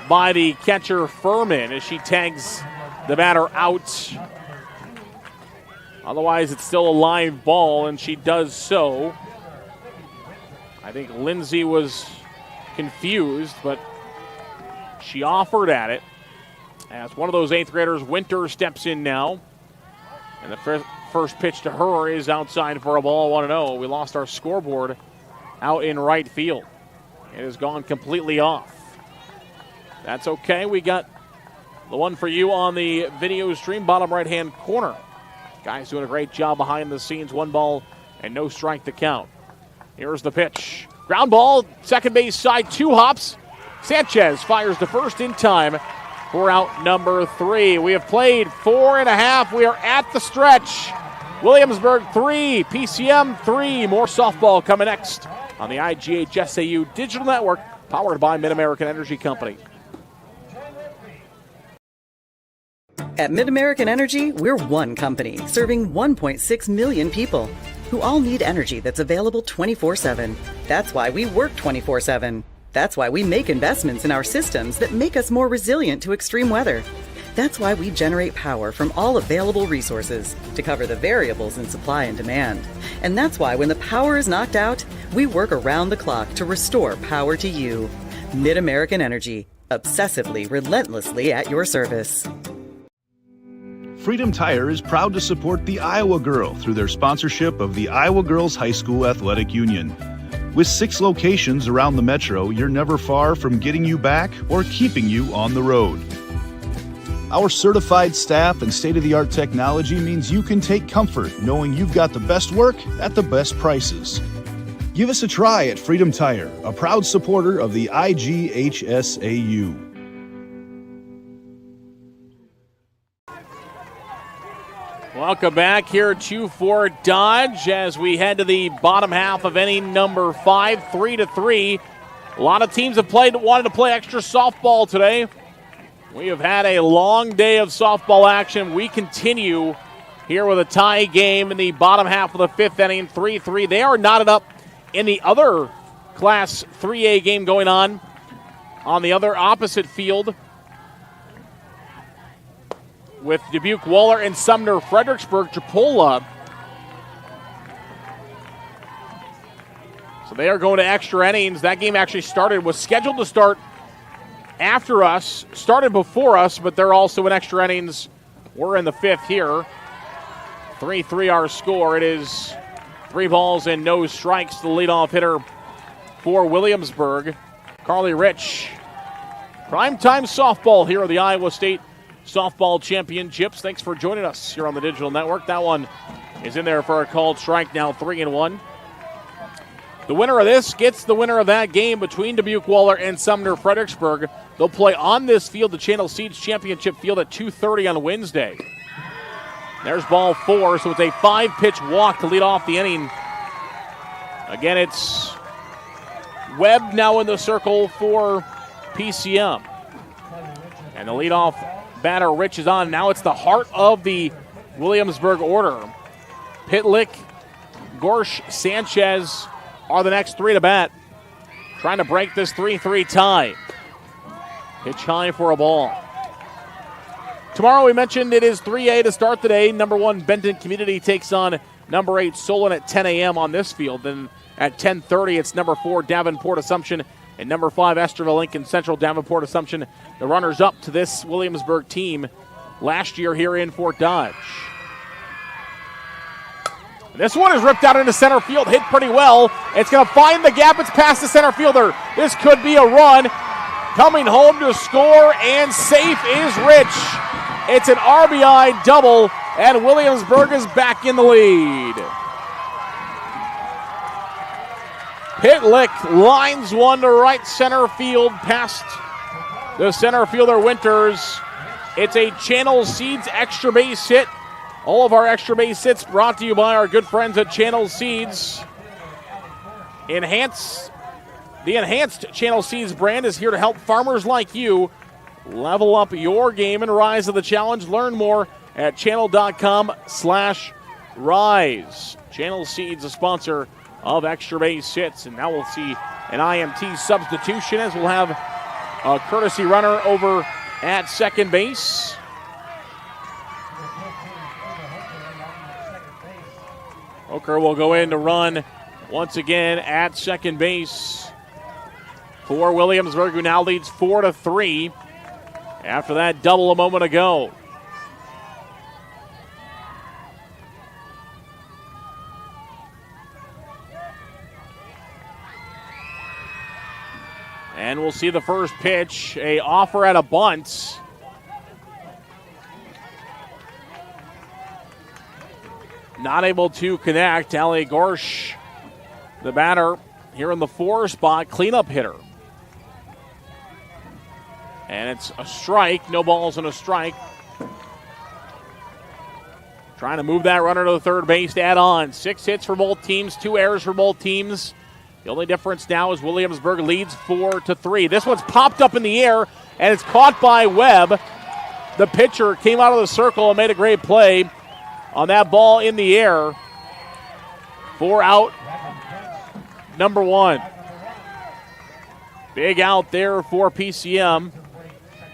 by the catcher Furman as she tags the batter out. Otherwise, it's still a live ball, and she does so. I think Lindsay was confused, but she offered at it. As one of those 8th graders, Winter, steps in now. And the first pitch to her is outside for a ball, 1-0. We lost our scoreboard out in right field. It has gone completely off. That's okay. We got the one for you on the video stream, bottom right-hand corner. Guys doing a great job behind the scenes. 1 ball and no strike to count. Here's the pitch. Ground ball, second base side, 2 hops. Sanchez fires to first in time for out number 3. We have played 4.5. We are at the stretch. Williamsburg 3, PCM 3. More softball coming next on the IGHSAU Digital Network, powered by Mid-American Energy Company. At Mid-American Energy, we're one company serving 1.6 million people who all need energy that's available 24/7. That's why we work 24/7. That's why we make investments in our systems that make us more resilient to extreme weather. That's why we generate power from all available resources to cover the variables in supply and demand. And that's why when the power is knocked out, we work around the clock to restore power to you. Mid-American Energy, obsessively, relentlessly at your service. Freedom Tire is proud to support the Iowa Girl through their sponsorship of the Iowa Girls High School Athletic Union. With 6 locations around the metro, you're never far from getting you back or keeping you on the road. Our certified staff and state-of-the-art technology means you can take comfort knowing you've got the best work at the best prices. Give us a try at Freedom Tire, a proud supporter of the IGHSAU. Welcome back here to Fort Dodge as we head to the bottom half of inning number 5, 3-3. A lot of teams have wanted to play extra softball today. We have had a long day of softball action. We continue here with a tie game in the bottom half of the 5th inning, 3-3. They are knotted up in the other Class 3A game going on the other opposite field, with Dubuque Waller and Sumner Fredericksburg Chipola. So they are going to extra innings. That game actually was scheduled to start after us, started before us, but they're also in extra innings. We're in the 5th here. 3-3 our score. It is 3 balls and no strikes. The leadoff hitter for Williamsburg, Carly Rich. Primetime softball here at the Iowa State Softball Championships. Thanks for joining us here on the Digital Network. That one is in there for a called strike, now 3-1. The winner of this gets the winner of that game between Dubuque Waller and Sumner Fredericksburg. They'll play on this field, the Channel Seeds Championship field, at 2:30 on Wednesday. There's ball 4, so it's a 5-pitch walk to lead off the inning. Again, it's Webb now in the circle for PCM. And the leadoff batter, Rich, is on. Now it's the heart of the Williamsburg order. Pitlick, Gorsh, Sanchez are the next three to bat. Trying to break this 3-3 tie. Pitch high for a ball. Tomorrow we mentioned it is 3A to start the day. Number 1 Benton Community takes on number 8 Solon at 10 a.m. on this field. Then at 10:30 it's number 4 Davenport Assumption and number 5 Esterville Lincoln Central. Davenport Assumption, the runners up to this Williamsburg team last year here in Fort Dodge. This one is ripped out into center field, hit pretty well. It's going to find the gap. It's past the center fielder. This could be a run. Coming home to score, and safe is Rich. It's an RBI double, and Williamsburg is back in the lead. Pitlick lines one to right center field past the center fielder Winters. It's a Channel Seeds extra base hit. All of our extra base hits brought to you by our good friends at Channel Seeds. The enhanced Channel Seeds brand is here to help farmers like you level up your game and rise to the challenge. Learn more at channel.com/rise. Channel Seeds, a sponsor of extra base hits. And now we'll see an IMT substitution as we'll have a courtesy runner over at second base. Hooker will go in to run once again at second base for Williamsburg, who now leads 4-3 after that double a moment ago. And we'll see the first pitch, a offer at a bunt. Not able to connect. Ali Gorsh, the batter, here in the 4 spot, cleanup hitter. And it's a strike, no balls and a strike. Trying to move that runner to the third base to add on. 6 hits for both teams, 2 errors for both teams. The only difference now is Williamsburg leads 4-3. This one's popped up in the air, and it's caught by Webb. The pitcher came out of the circle and made a great play on that ball in the air for out number 1. Big out there for PCM.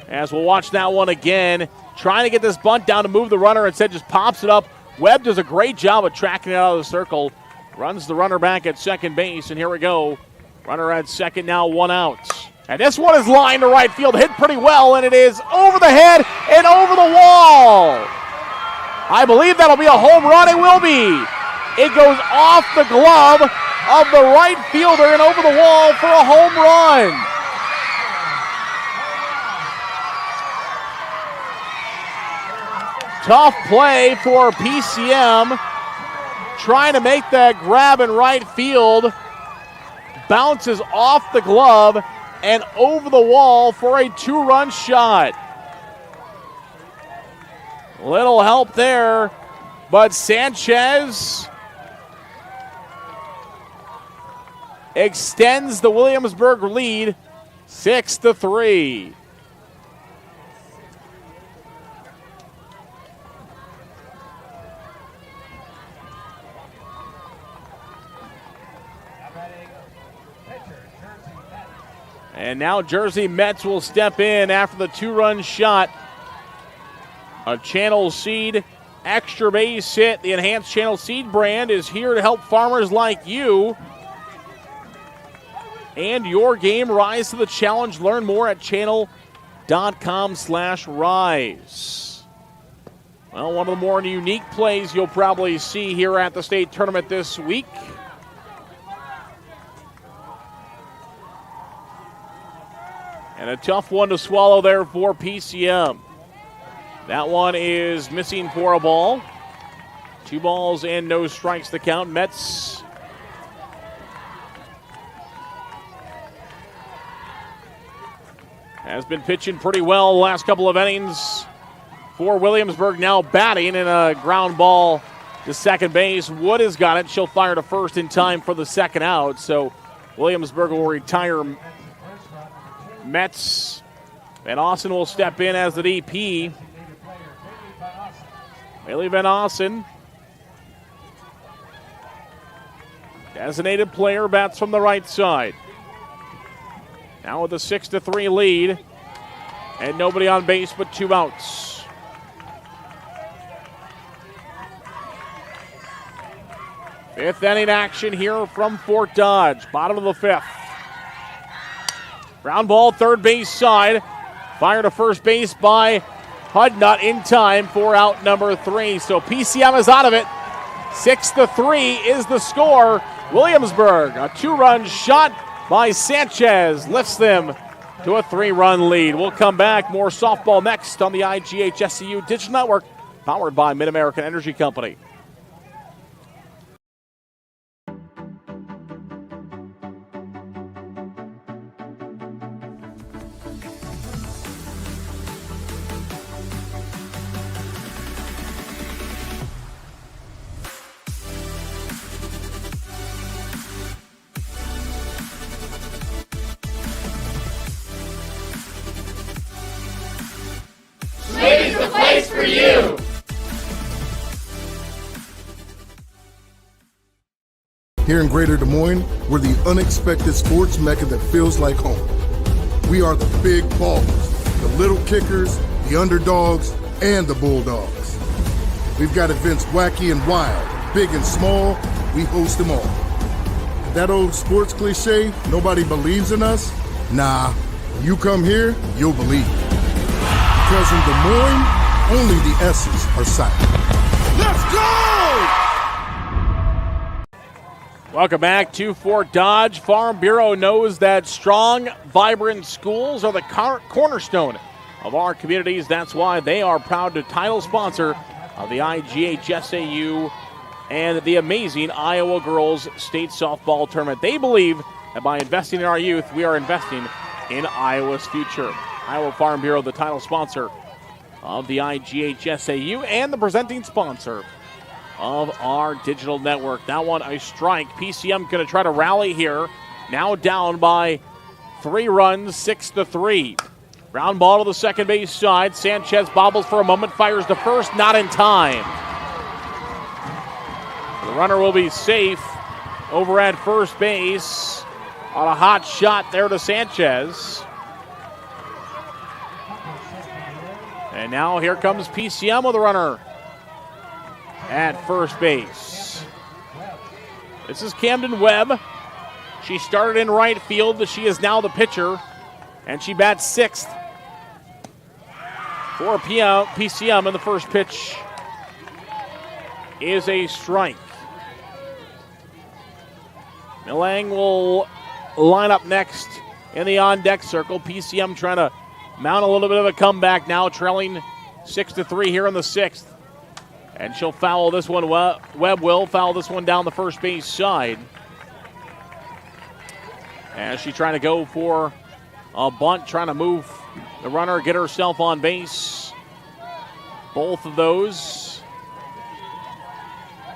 As we'll watch that one again. Trying to get this bunt down to move the runner. Instead just pops it up. Webb does a great job of tracking it out of the circle. Runs the runner back at second base. And here we go. Runner at second, now 1 out. And this one is lined to right field. Hit pretty well. And it is over the head and over the wall. I believe that'll be a home run. It will be. It goes off the glove of the right fielder and over the wall for a home run. Tough play for PCM. Trying to make that grab in right field. Bounces off the glove and over the wall for a 2-run shot. Little help there, but Sanchez extends the Williamsburg lead 6-3. And now Jersey Mets will step in after the 2-run shot. A Channel Seed extra base hit. The enhanced Channel Seed brand is here to help farmers like you and your game rise to the challenge. Learn more at channel.com/rise. Well, one of the more unique plays you'll probably see here at the state tournament this week. And a tough one to swallow there for PCM. That one is missing for a ball. 2 balls and no strikes to count. Mets has been pitching pretty well the last couple of innings for Williamsburg. Now batting in a ground ball to second base. Wood has got it. She'll fire to first in time for the second out. So Williamsburg will retire Mets Van Ossen will step in as the DP. Bailey Van Ossen, designated player, bats from the right side. Now with a 6-3 lead, and nobody on base but 2 outs. Fifth inning action here from Fort Dodge, bottom of the 5th. Ground ball, third base side. Fired to first base by Hudnut in time for out number 3. So PCM is out of it. 6-3 is the score. Williamsburg, a 2-run shot by Sanchez, lifts them to a 3-run lead. We'll come back. More softball next on the IGHSAU Digital Network, powered by Mid-American Energy Company. Slade's the place for you! Here in Greater Des Moines, we're the unexpected sports mecca that feels like home. We are the big ballers, the little kickers, the underdogs, and the bulldogs. We've got events wacky and wild, big and small, we host them all. That old sports cliche, nobody believes in us? Nah, when you come here, you'll believe it. Because in Des Moines, only the S's are silent. Let's go! Welcome back to Fort Dodge. Farm Bureau knows that strong, vibrant schools are the cornerstone of our communities. That's why they are proud to title sponsor of the IGHSAU and the amazing Iowa Girls State Softball Tournament. They believe that by investing in our youth, we are investing in Iowa's future. Iowa Farm Bureau, the title sponsor of the IGHSAU and the presenting sponsor of our digital network. That one a strike. PCM going to try to rally here. Now down by 3 runs, 6-3. Ground ball to the second base side. Sanchez bobbles for a moment, fires to first, not in time. The runner will be safe over at first base on a hot shot there to Sanchez. And now here comes PCM with a runner at first base. This is Camden Webb. She started in right field. She is now the pitcher, and she bats 6th for PCM, and the first pitch is a strike. Milang will line up next in the on-deck circle. PCM trying to mount a little bit of a comeback now, trailing 6-3 here in the 6th. And she'll foul this one. Webb will foul this one down the first base side. As she's trying to go for a bunt, trying to move the runner, get herself on base. Both of those.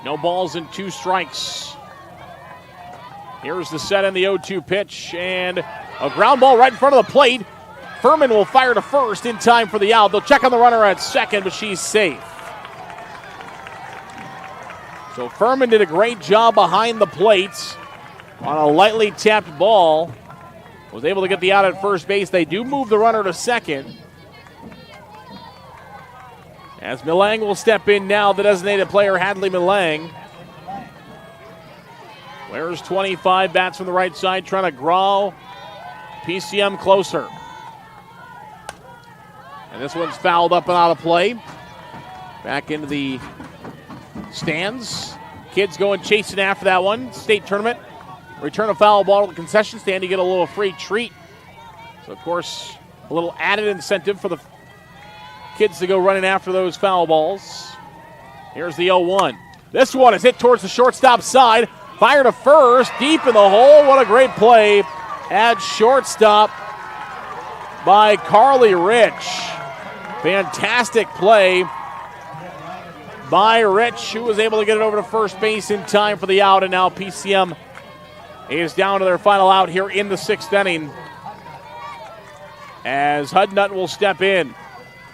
No balls and 2 strikes. Here's the set and the 0-2 pitch, and a ground ball right in front of the plate. Furman will fire to first in time for the out. They'll check on the runner at second, but she's safe. So Furman did a great job behind the plate on a lightly tapped ball. Was able to get the out at first base. They do move the runner to second. As Milang will step in now, the designated player, Hadley Milang. Wears 25, bats from the right side, trying to draw PCM closer. And this one's fouled up and out of play. Back into the stands. Kids going chasing after that one. State tournament. Return a foul ball to the concession stand. You get a little free treat. So, of course, a little added incentive for the kids to go running after those foul balls. Here's the 0-1. This one is hit towards the shortstop side. Fire to first, deep in the hole. What a great play at shortstop by Carly Rich. Fantastic play by Rich, who was able to get it over to first base in time for the out, and now PCM is down to their final out here in the 6th inning as Hudnut will step in.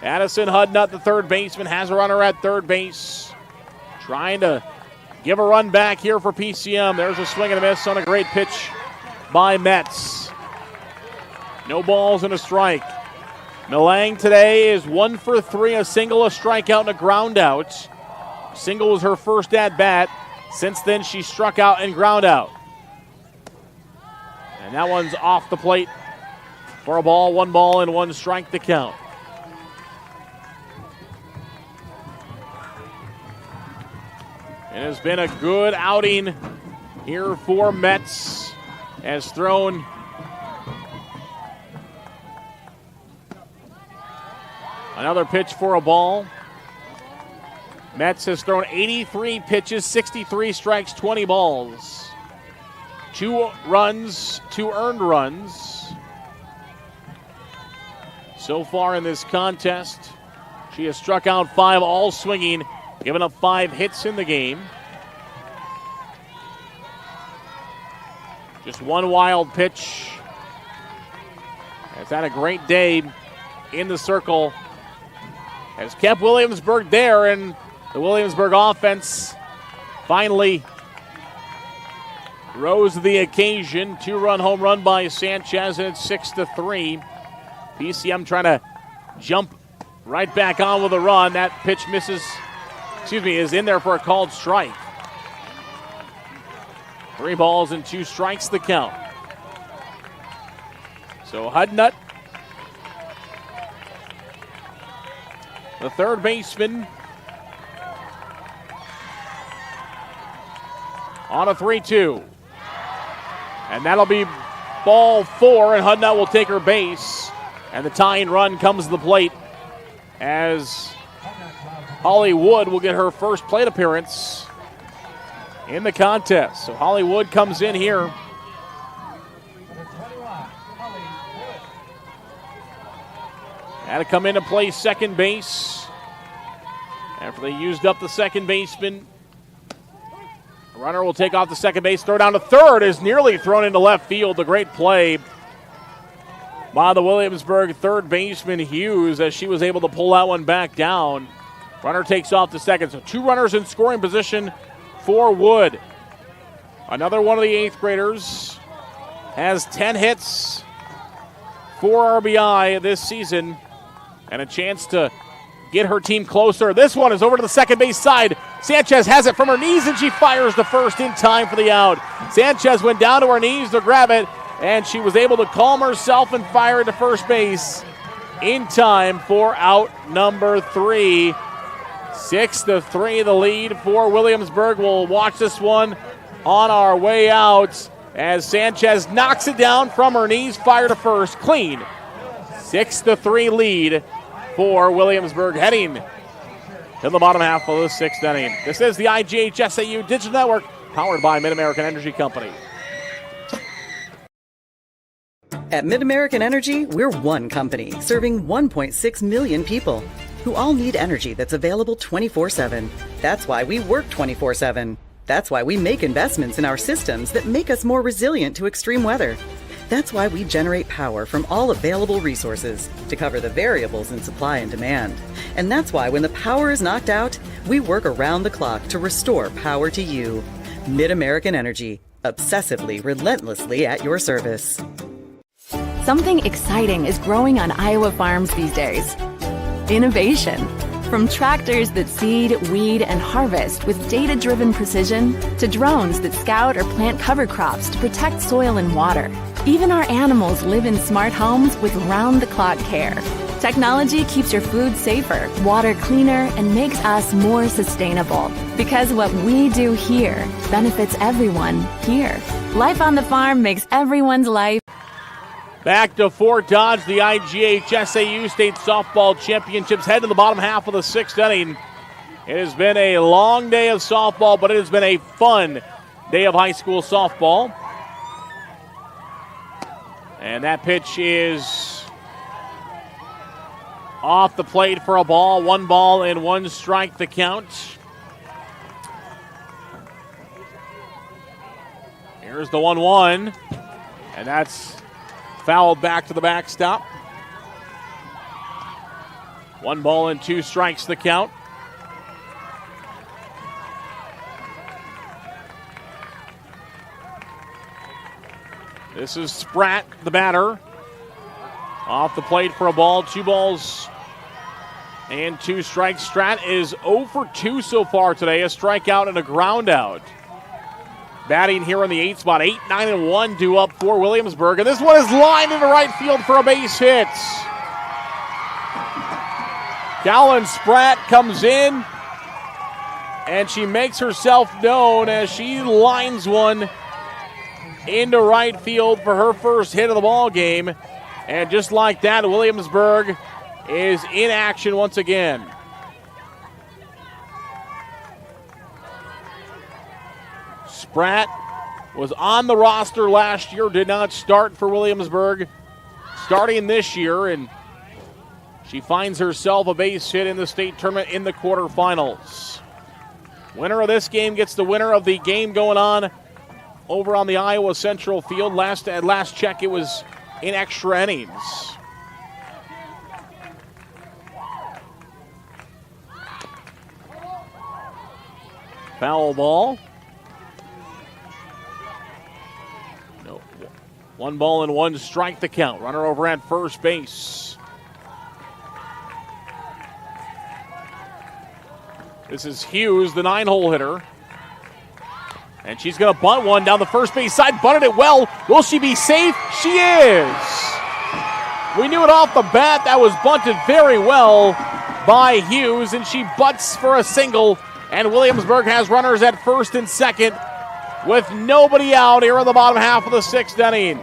Addison Hudnut, the third baseman, has a runner at third base. Trying to give a run back here for PCM. There's a swing and a miss on a great pitch by Metz. No balls and a strike. Milang today is 1 for 3, a single, a strikeout, and a ground out. Single was her first at bat. Since then, she struck out and ground out. And that one's off the plate for a ball, 1 ball and 1 strike to count. It has been a good outing here for Metz. Has thrown another pitch for a ball. Metz has thrown 83 pitches, 63 strikes, 20 balls. 2 runs, 2 earned runs. So far in this contest, she has struck out 5, all swinging, given up 5 hits in the game. Just 1 wild pitch. Has had a great day in the circle. Has kept Williamsburg there, and the Williamsburg offense finally rose to the occasion. 2-run home run by Sanchez, and it's 6-3. PCM trying to jump right back on with a run. That pitch is in there for a called strike. 3 balls and 2 strikes the count. So Hudnut, the third baseman, on a 3-2. And that'll be ball 4, and Hudnut will take her base. And the tying run comes to the plate as Holly Wood will get her first plate appearance in the contest. So Holly Wood comes in here. Had to come in to play second base after they used up the second baseman. The runner will take off the second base. Throw down to third is nearly thrown into left field. A great play by the Williamsburg third baseman Hughes as she was able to pull that one back down. Runner takes off to second. So 2 runners in scoring position for Wood. Another one of the 8th graders has 10 hits, 4 RBI this season, and a chance to get her team closer. This one is over to the second base side. Sanchez has it from her knees, and she fires the first in time for the out. Sanchez went down to her knees to grab it, and she was able to calm herself and fire it to first base in time for out number 3. 6-3 the lead for Williamsburg. We'll watch this one on our way out as Sanchez knocks it down from her knees, fire to first, clean. 6-3 lead for Williamsburg heading to the bottom half of the 6th inning. This is the IGHSAU Digital Network powered by Mid-American Energy Company. At Mid-American Energy, we're one company serving 1.6 million people who all need energy that's available 24/7. That's why we work 24/7. That's why we make investments in our systems that make us more resilient to extreme weather. That's why we generate power from all available resources to cover the variables in supply and demand. And that's why when the power is knocked out, we work around the clock to restore power to you. Mid-American Energy, obsessively, relentlessly at your service. Something exciting is growing on Iowa farms these days. Innovation. From tractors that seed, weed, and harvest with data-driven precision to drones that scout or plant cover crops to protect soil and water. Even our animals live in smart homes with round-the-clock care. Technology keeps your food safer, water cleaner, and makes us more sustainable. Because what we do here benefits everyone here. Life on the farm makes everyone's life. Back to Fort Dodge, the IGHSAU State Softball Championships head to the bottom half of the 6th inning. It has been a long day of softball, but it has been a fun day of high school softball. And that pitch is off the plate for a ball. 1 ball and 1 strike the count. Here's the 1-1, and that's fouled back to the backstop. 1 ball and 2 strikes the count. This is Spratt, the batter. Off the plate for a ball, 2 balls and 2 strikes. Spratt is 0 for 2 so far today, a strikeout and a ground out. Batting here in the 8th spot, 8, 9, and 1 due up for Williamsburg. And this one is lined into right field for a base hit. Callan Spratt comes in, and she makes herself known as she lines one into right field for her first hit of the ball game. And just like that, Williamsburg is in action once again. Spratt was on the roster last year, did not start for Williamsburg. Starting this year, and she finds herself a base hit in the state tournament in the quarterfinals. Winner of this game gets the winner of the game going on over on the Iowa Central field. At last check, it was in extra innings. Foul ball. No. 1 ball and 1 strike the count. Runner over at first base. This is Hughes, the 9-hole hitter. And she's going to bunt one down the first base side. Bunted it well. Will she be safe? She is. We knew it off the bat. That was bunted very well by Hughes, and she butts for a single. And Williamsburg has runners at first and second with nobody out here in the bottom half of the 6th inning.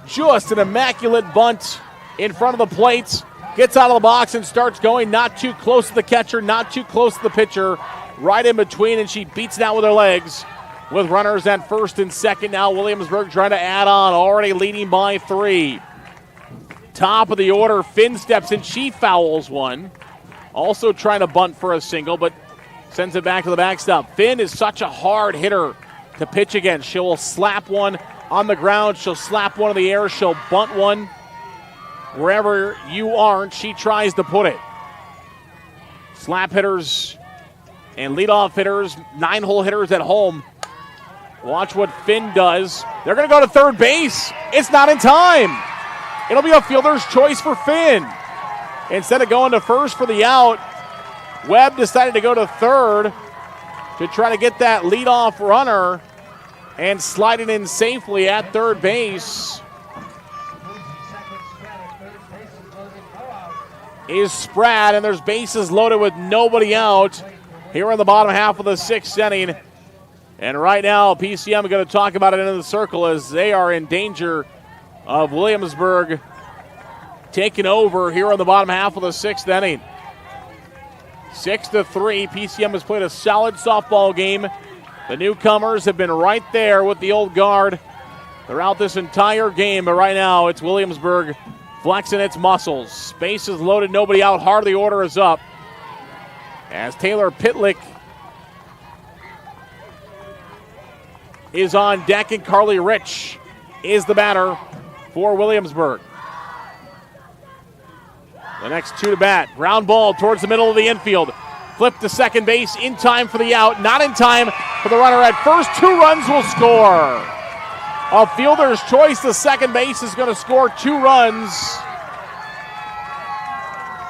Just an immaculate bunt in front of the plate. Gets out of the box and starts going. Not too close to the catcher, not too close to the pitcher. Right in between, and she beats it out with her legs. With runners at first and second now, Williamsburg trying to add on, already leading by 3. Top of the order, Finn steps in. She fouls one. Also trying to bunt for a single, but sends it back to the backstop. Finn is such a hard hitter to pitch against. She'll slap one on the ground. She'll slap one in the air. She'll bunt one. Wherever you aren't, she tries to put it. Slap hitters and leadoff hitters, 9-hole hitters at home. Watch what Finn does. They're going to go to third base. It's not in time. It'll be a fielder's choice for Finn. Instead of going to first for the out, Webb decided to go to third to try to get that leadoff runner and slide it in safely at third base. Is Spratt, and there's bases loaded with nobody out here in the bottom half of the 6th inning. And right now, PCM are going to talk about it into the circle as they are in danger of Williamsburg taking over here in the bottom half of the 6th inning. 6-3, PCM has played a solid softball game. The newcomers have been right there with the old guard throughout this entire game, but right now it's Williamsburg flexing its muscles. Bases loaded, nobody out. Heart of the order is up as Taylor Pitlick is on deck, and Carly Rich is the batter for Williamsburg. The next 2 to bat. Ground ball towards the middle of the infield. Flip to second base in time for the out. Not in time for the runner at first. 2 runs will score. A fielder's choice. The second base is going to score 2 runs.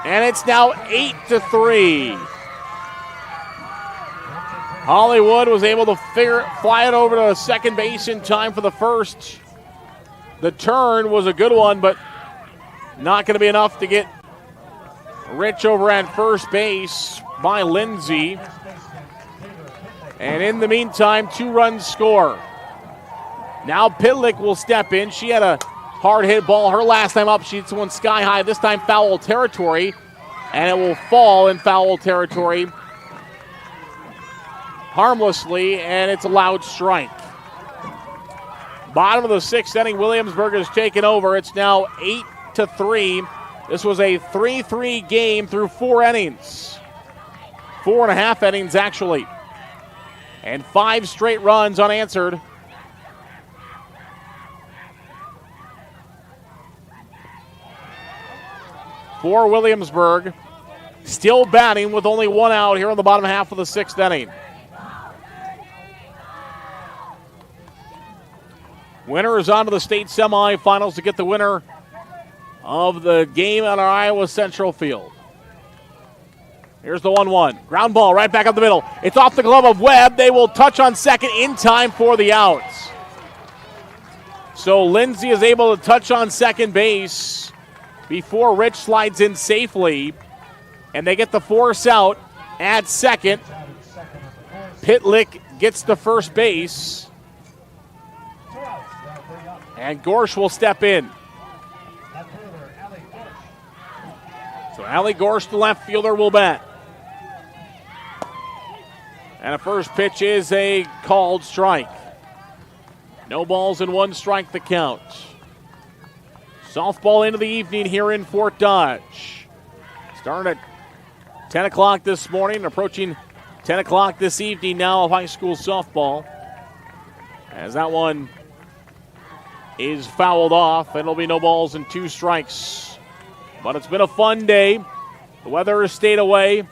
And it's now 8-3. Hollywood was able to fly it over to second base in time for the first. The turn was a good one, but not going to be enough to get Rich over at first base by Lindsay. And in the meantime, 2 runs score. Now Pitlick will step in. She had a hard hit ball her last time up. She hits one sky high, this time foul territory. And it will fall in foul territory harmlessly, and it's a loud strike. Bottom of the 6th inning, Williamsburg has taken over. It's now 8-3. This was a 3-3 game through 4 innings. 4.5 innings, actually. And 5 straight runs unanswered. For Williamsburg. still batting with only one out here in the bottom half of the sixth inning. Winner is on to the state semifinals to get the winner of the game on our Iowa Central field. Here's the 1-1. Ground ball right back up the middle. It's off the glove of Webb. They will touch on second in time for the outs. So Lindsay is able to touch on second base before Rich slides in safely. And they get the force out at second. Pitlick gets to first base. And Gorsh will step in. So Allie Gorsh, the left fielder, will bat. And a first pitch is a called strike. No balls and one strike the count. Softball into the evening here in Fort Dodge. Starting at 10 o'clock this morning, approaching 10 o'clock this evening now of high school softball. As that one is fouled off, and it'll be no balls and two strikes. But it's been a fun day. The weather has stayed away.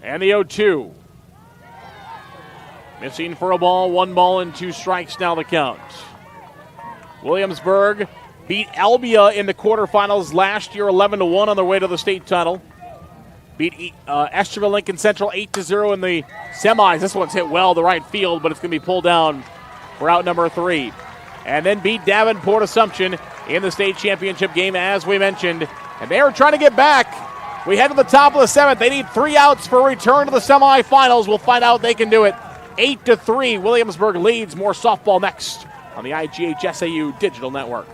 And the 0-2. Missing for a ball, 1 ball and 2 strikes now the count. Williamsburg beat Albia in the quarterfinals last year, 11-1 on their way to the state title. Beat Esterville Lincoln Central 8-0 in the semis. This one's hit well to right field, but it's going to be pulled down for out number 3. And then beat Davenport Assumption in the state championship game, as we mentioned. And they are trying to get back. We head to the top of the 7th. They need 3 outs for a return to the semifinals. We'll find out if they can do it. 8-3, Williamsburg leads. More softball next on the IGHSAU Digital Network.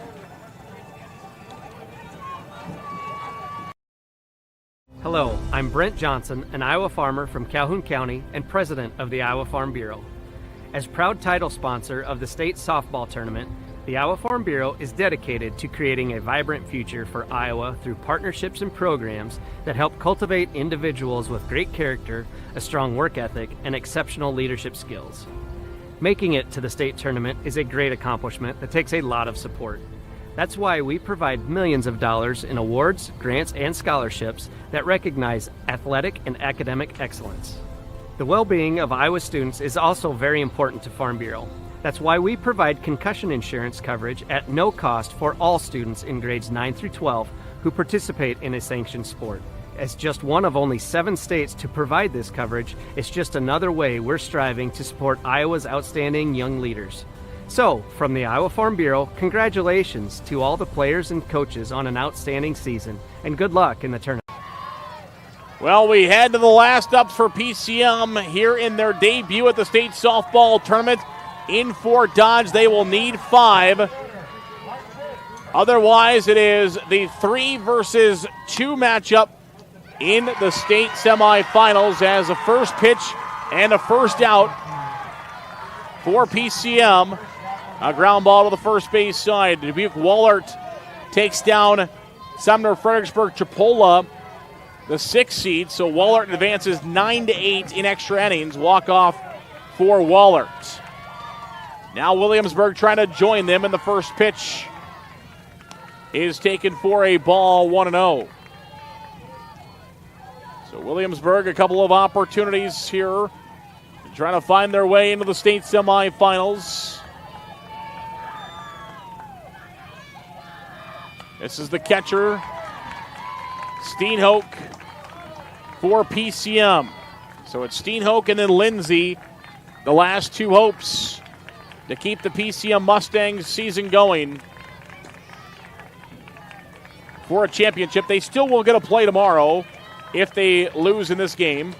Hello, I'm Brent Johnson, an Iowa farmer from Calhoun County and president of the Iowa Farm Bureau. As proud title sponsor of the state softball tournament, the Iowa Farm Bureau is dedicated to creating a vibrant future for Iowa through partnerships and programs that help cultivate individuals with great character, a strong work ethic, and exceptional leadership skills. Making it to the state tournament is a great accomplishment that takes a lot of support. That's why we provide millions of dollars in awards, grants, and scholarships that recognize athletic and academic excellence. The well-being of Iowa students is also very important to Farm Bureau. That's why we provide concussion insurance coverage at no cost for all students in grades 9 through 12 who participate in a sanctioned sport. As just one of only 7 states to provide this coverage, it's just another way we're striving to support Iowa's outstanding young leaders. So, from the Iowa Farm Bureau, congratulations to all the players and coaches on an outstanding season, and good luck in the tournament. Well, we head to the last ups for PCM here in their debut at the state softball tournament in Fort Dodge. They will need 5. Otherwise, it is the 3 versus 2 matchup in the state semifinals as a first pitch and a first out for PCM. A ground ball to the first base side. Dubuque Wallert takes down Sumner Fredericksburg Chipola, the 6th seed. So Wallert advances 9-8 in extra innings. Walk off for Wallert. Now Williamsburg trying to join them, and the first pitch is taken for a ball, 1-0. So Williamsburg, a couple of opportunities here, trying to find their way into the state semifinals. This is the catcher, Steenhoek, for PCM. So it's Steenhoek and then Lindsay, the last 2 hopes to keep the PCM Mustangs season going for a championship. They still will get a play tomorrow if they lose in this game.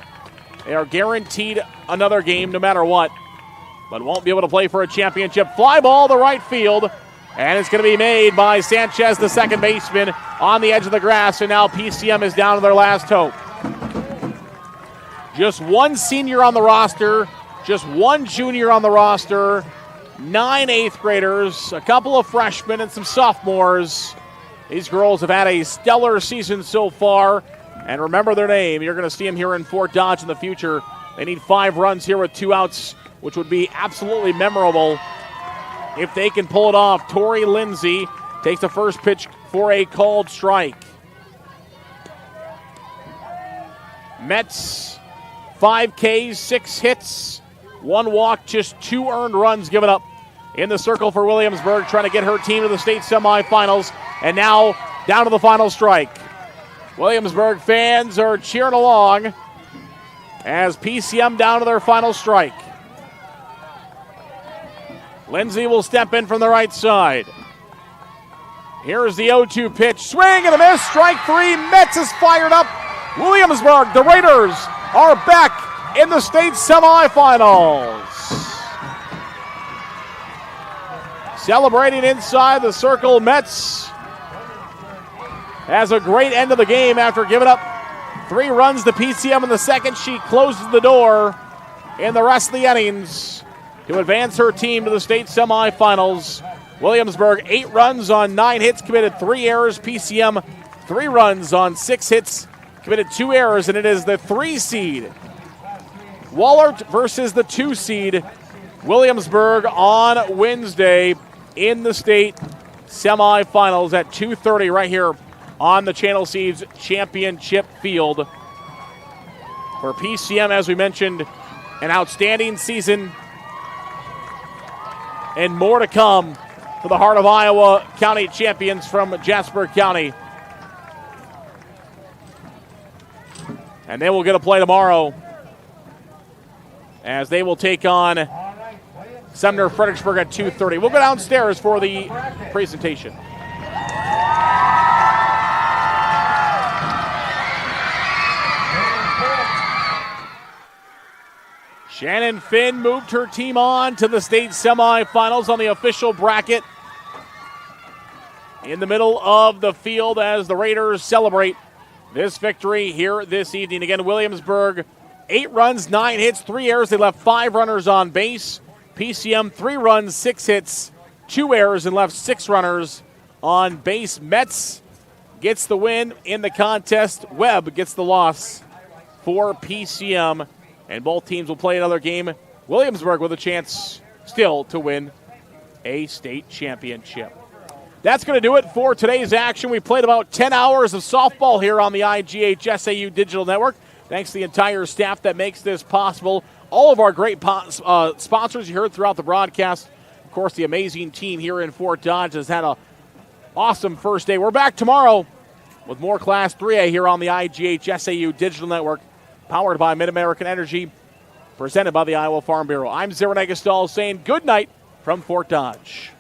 They are guaranteed another game no matter what, but won't be able to play for a championship. Fly ball to right field, and it's going to be made by Sanchez, the second baseman, on the edge of the grass, and now PCM is down to their last hope. Just 1 senior on the roster, just 1 junior on the roster, 9 8th graders, a couple of freshmen, and some sophomores. These girls have had a stellar season so far, and remember their name. You're going to see them here in Fort Dodge in the future. They need 5 runs here with 2 outs, which would be absolutely memorable if they can pull it off. Tori Lindsay takes the first pitch for a called strike. Mets, 5 Ks, 6 hits, 1 walk, just 2 earned runs given up in the circle for Williamsburg, trying to get her team to the state semifinals, and now down to the final strike. Williamsburg fans are cheering along as PCM down to their final strike. Lindsay will step in from the right side. Here's the 0-2 pitch. Swing and a miss. Strike 3. Mets is fired up. Williamsburg, the Raiders, are back in the state semifinals. Celebrating inside the circle, Mets has a great end of the game after giving up 3 runs to PCM in the second. She closes the door in the rest of the innings to advance her team to the state semifinals. Williamsburg, 8 runs on 9 hits, committed 3 errors. PCM, 3 runs on 6 hits, committed 2 errors, and it is the 3 seed Wallert versus the 2 seed Williamsburg on Wednesday in the state semifinals at 2:30 right here on the Channel Seeds Championship Field. For PCM, as we mentioned, an outstanding season and more to come for the Heart of Iowa County champions from Jasper County. And they will get a play tomorrow as they will take on Sumner Fredericksburg at 2:30. We'll go downstairs for the presentation. Shannon Finn moved her team on to the state semifinals on the official bracket in the middle of the field as the Raiders celebrate this victory here this evening. Again, Williamsburg, 8 runs, 9 hits, 3 errors. They left 5 runners on base. PCM, 3 runs, 6 hits, 2 errors, and left 6 runners on base. Mets gets the win in the contest. Webb gets the loss for PCM. And both teams will play another game. Williamsburg with a chance still to win a state championship. That's going to do it for today's action. We played about 10 hours of softball here on the IGHSAU Digital Network. Thanks to the entire staff that makes this possible. All of our great sponsors you heard throughout the broadcast. Of course, the amazing team here in Fort Dodge has had an awesome first day. We're back tomorrow with more Class 3A here on the IGHSAU Digital Network, powered by Mid-American Energy, presented by the Iowa Farm Bureau. I'm Zeren Eggestal saying good night from Fort Dodge.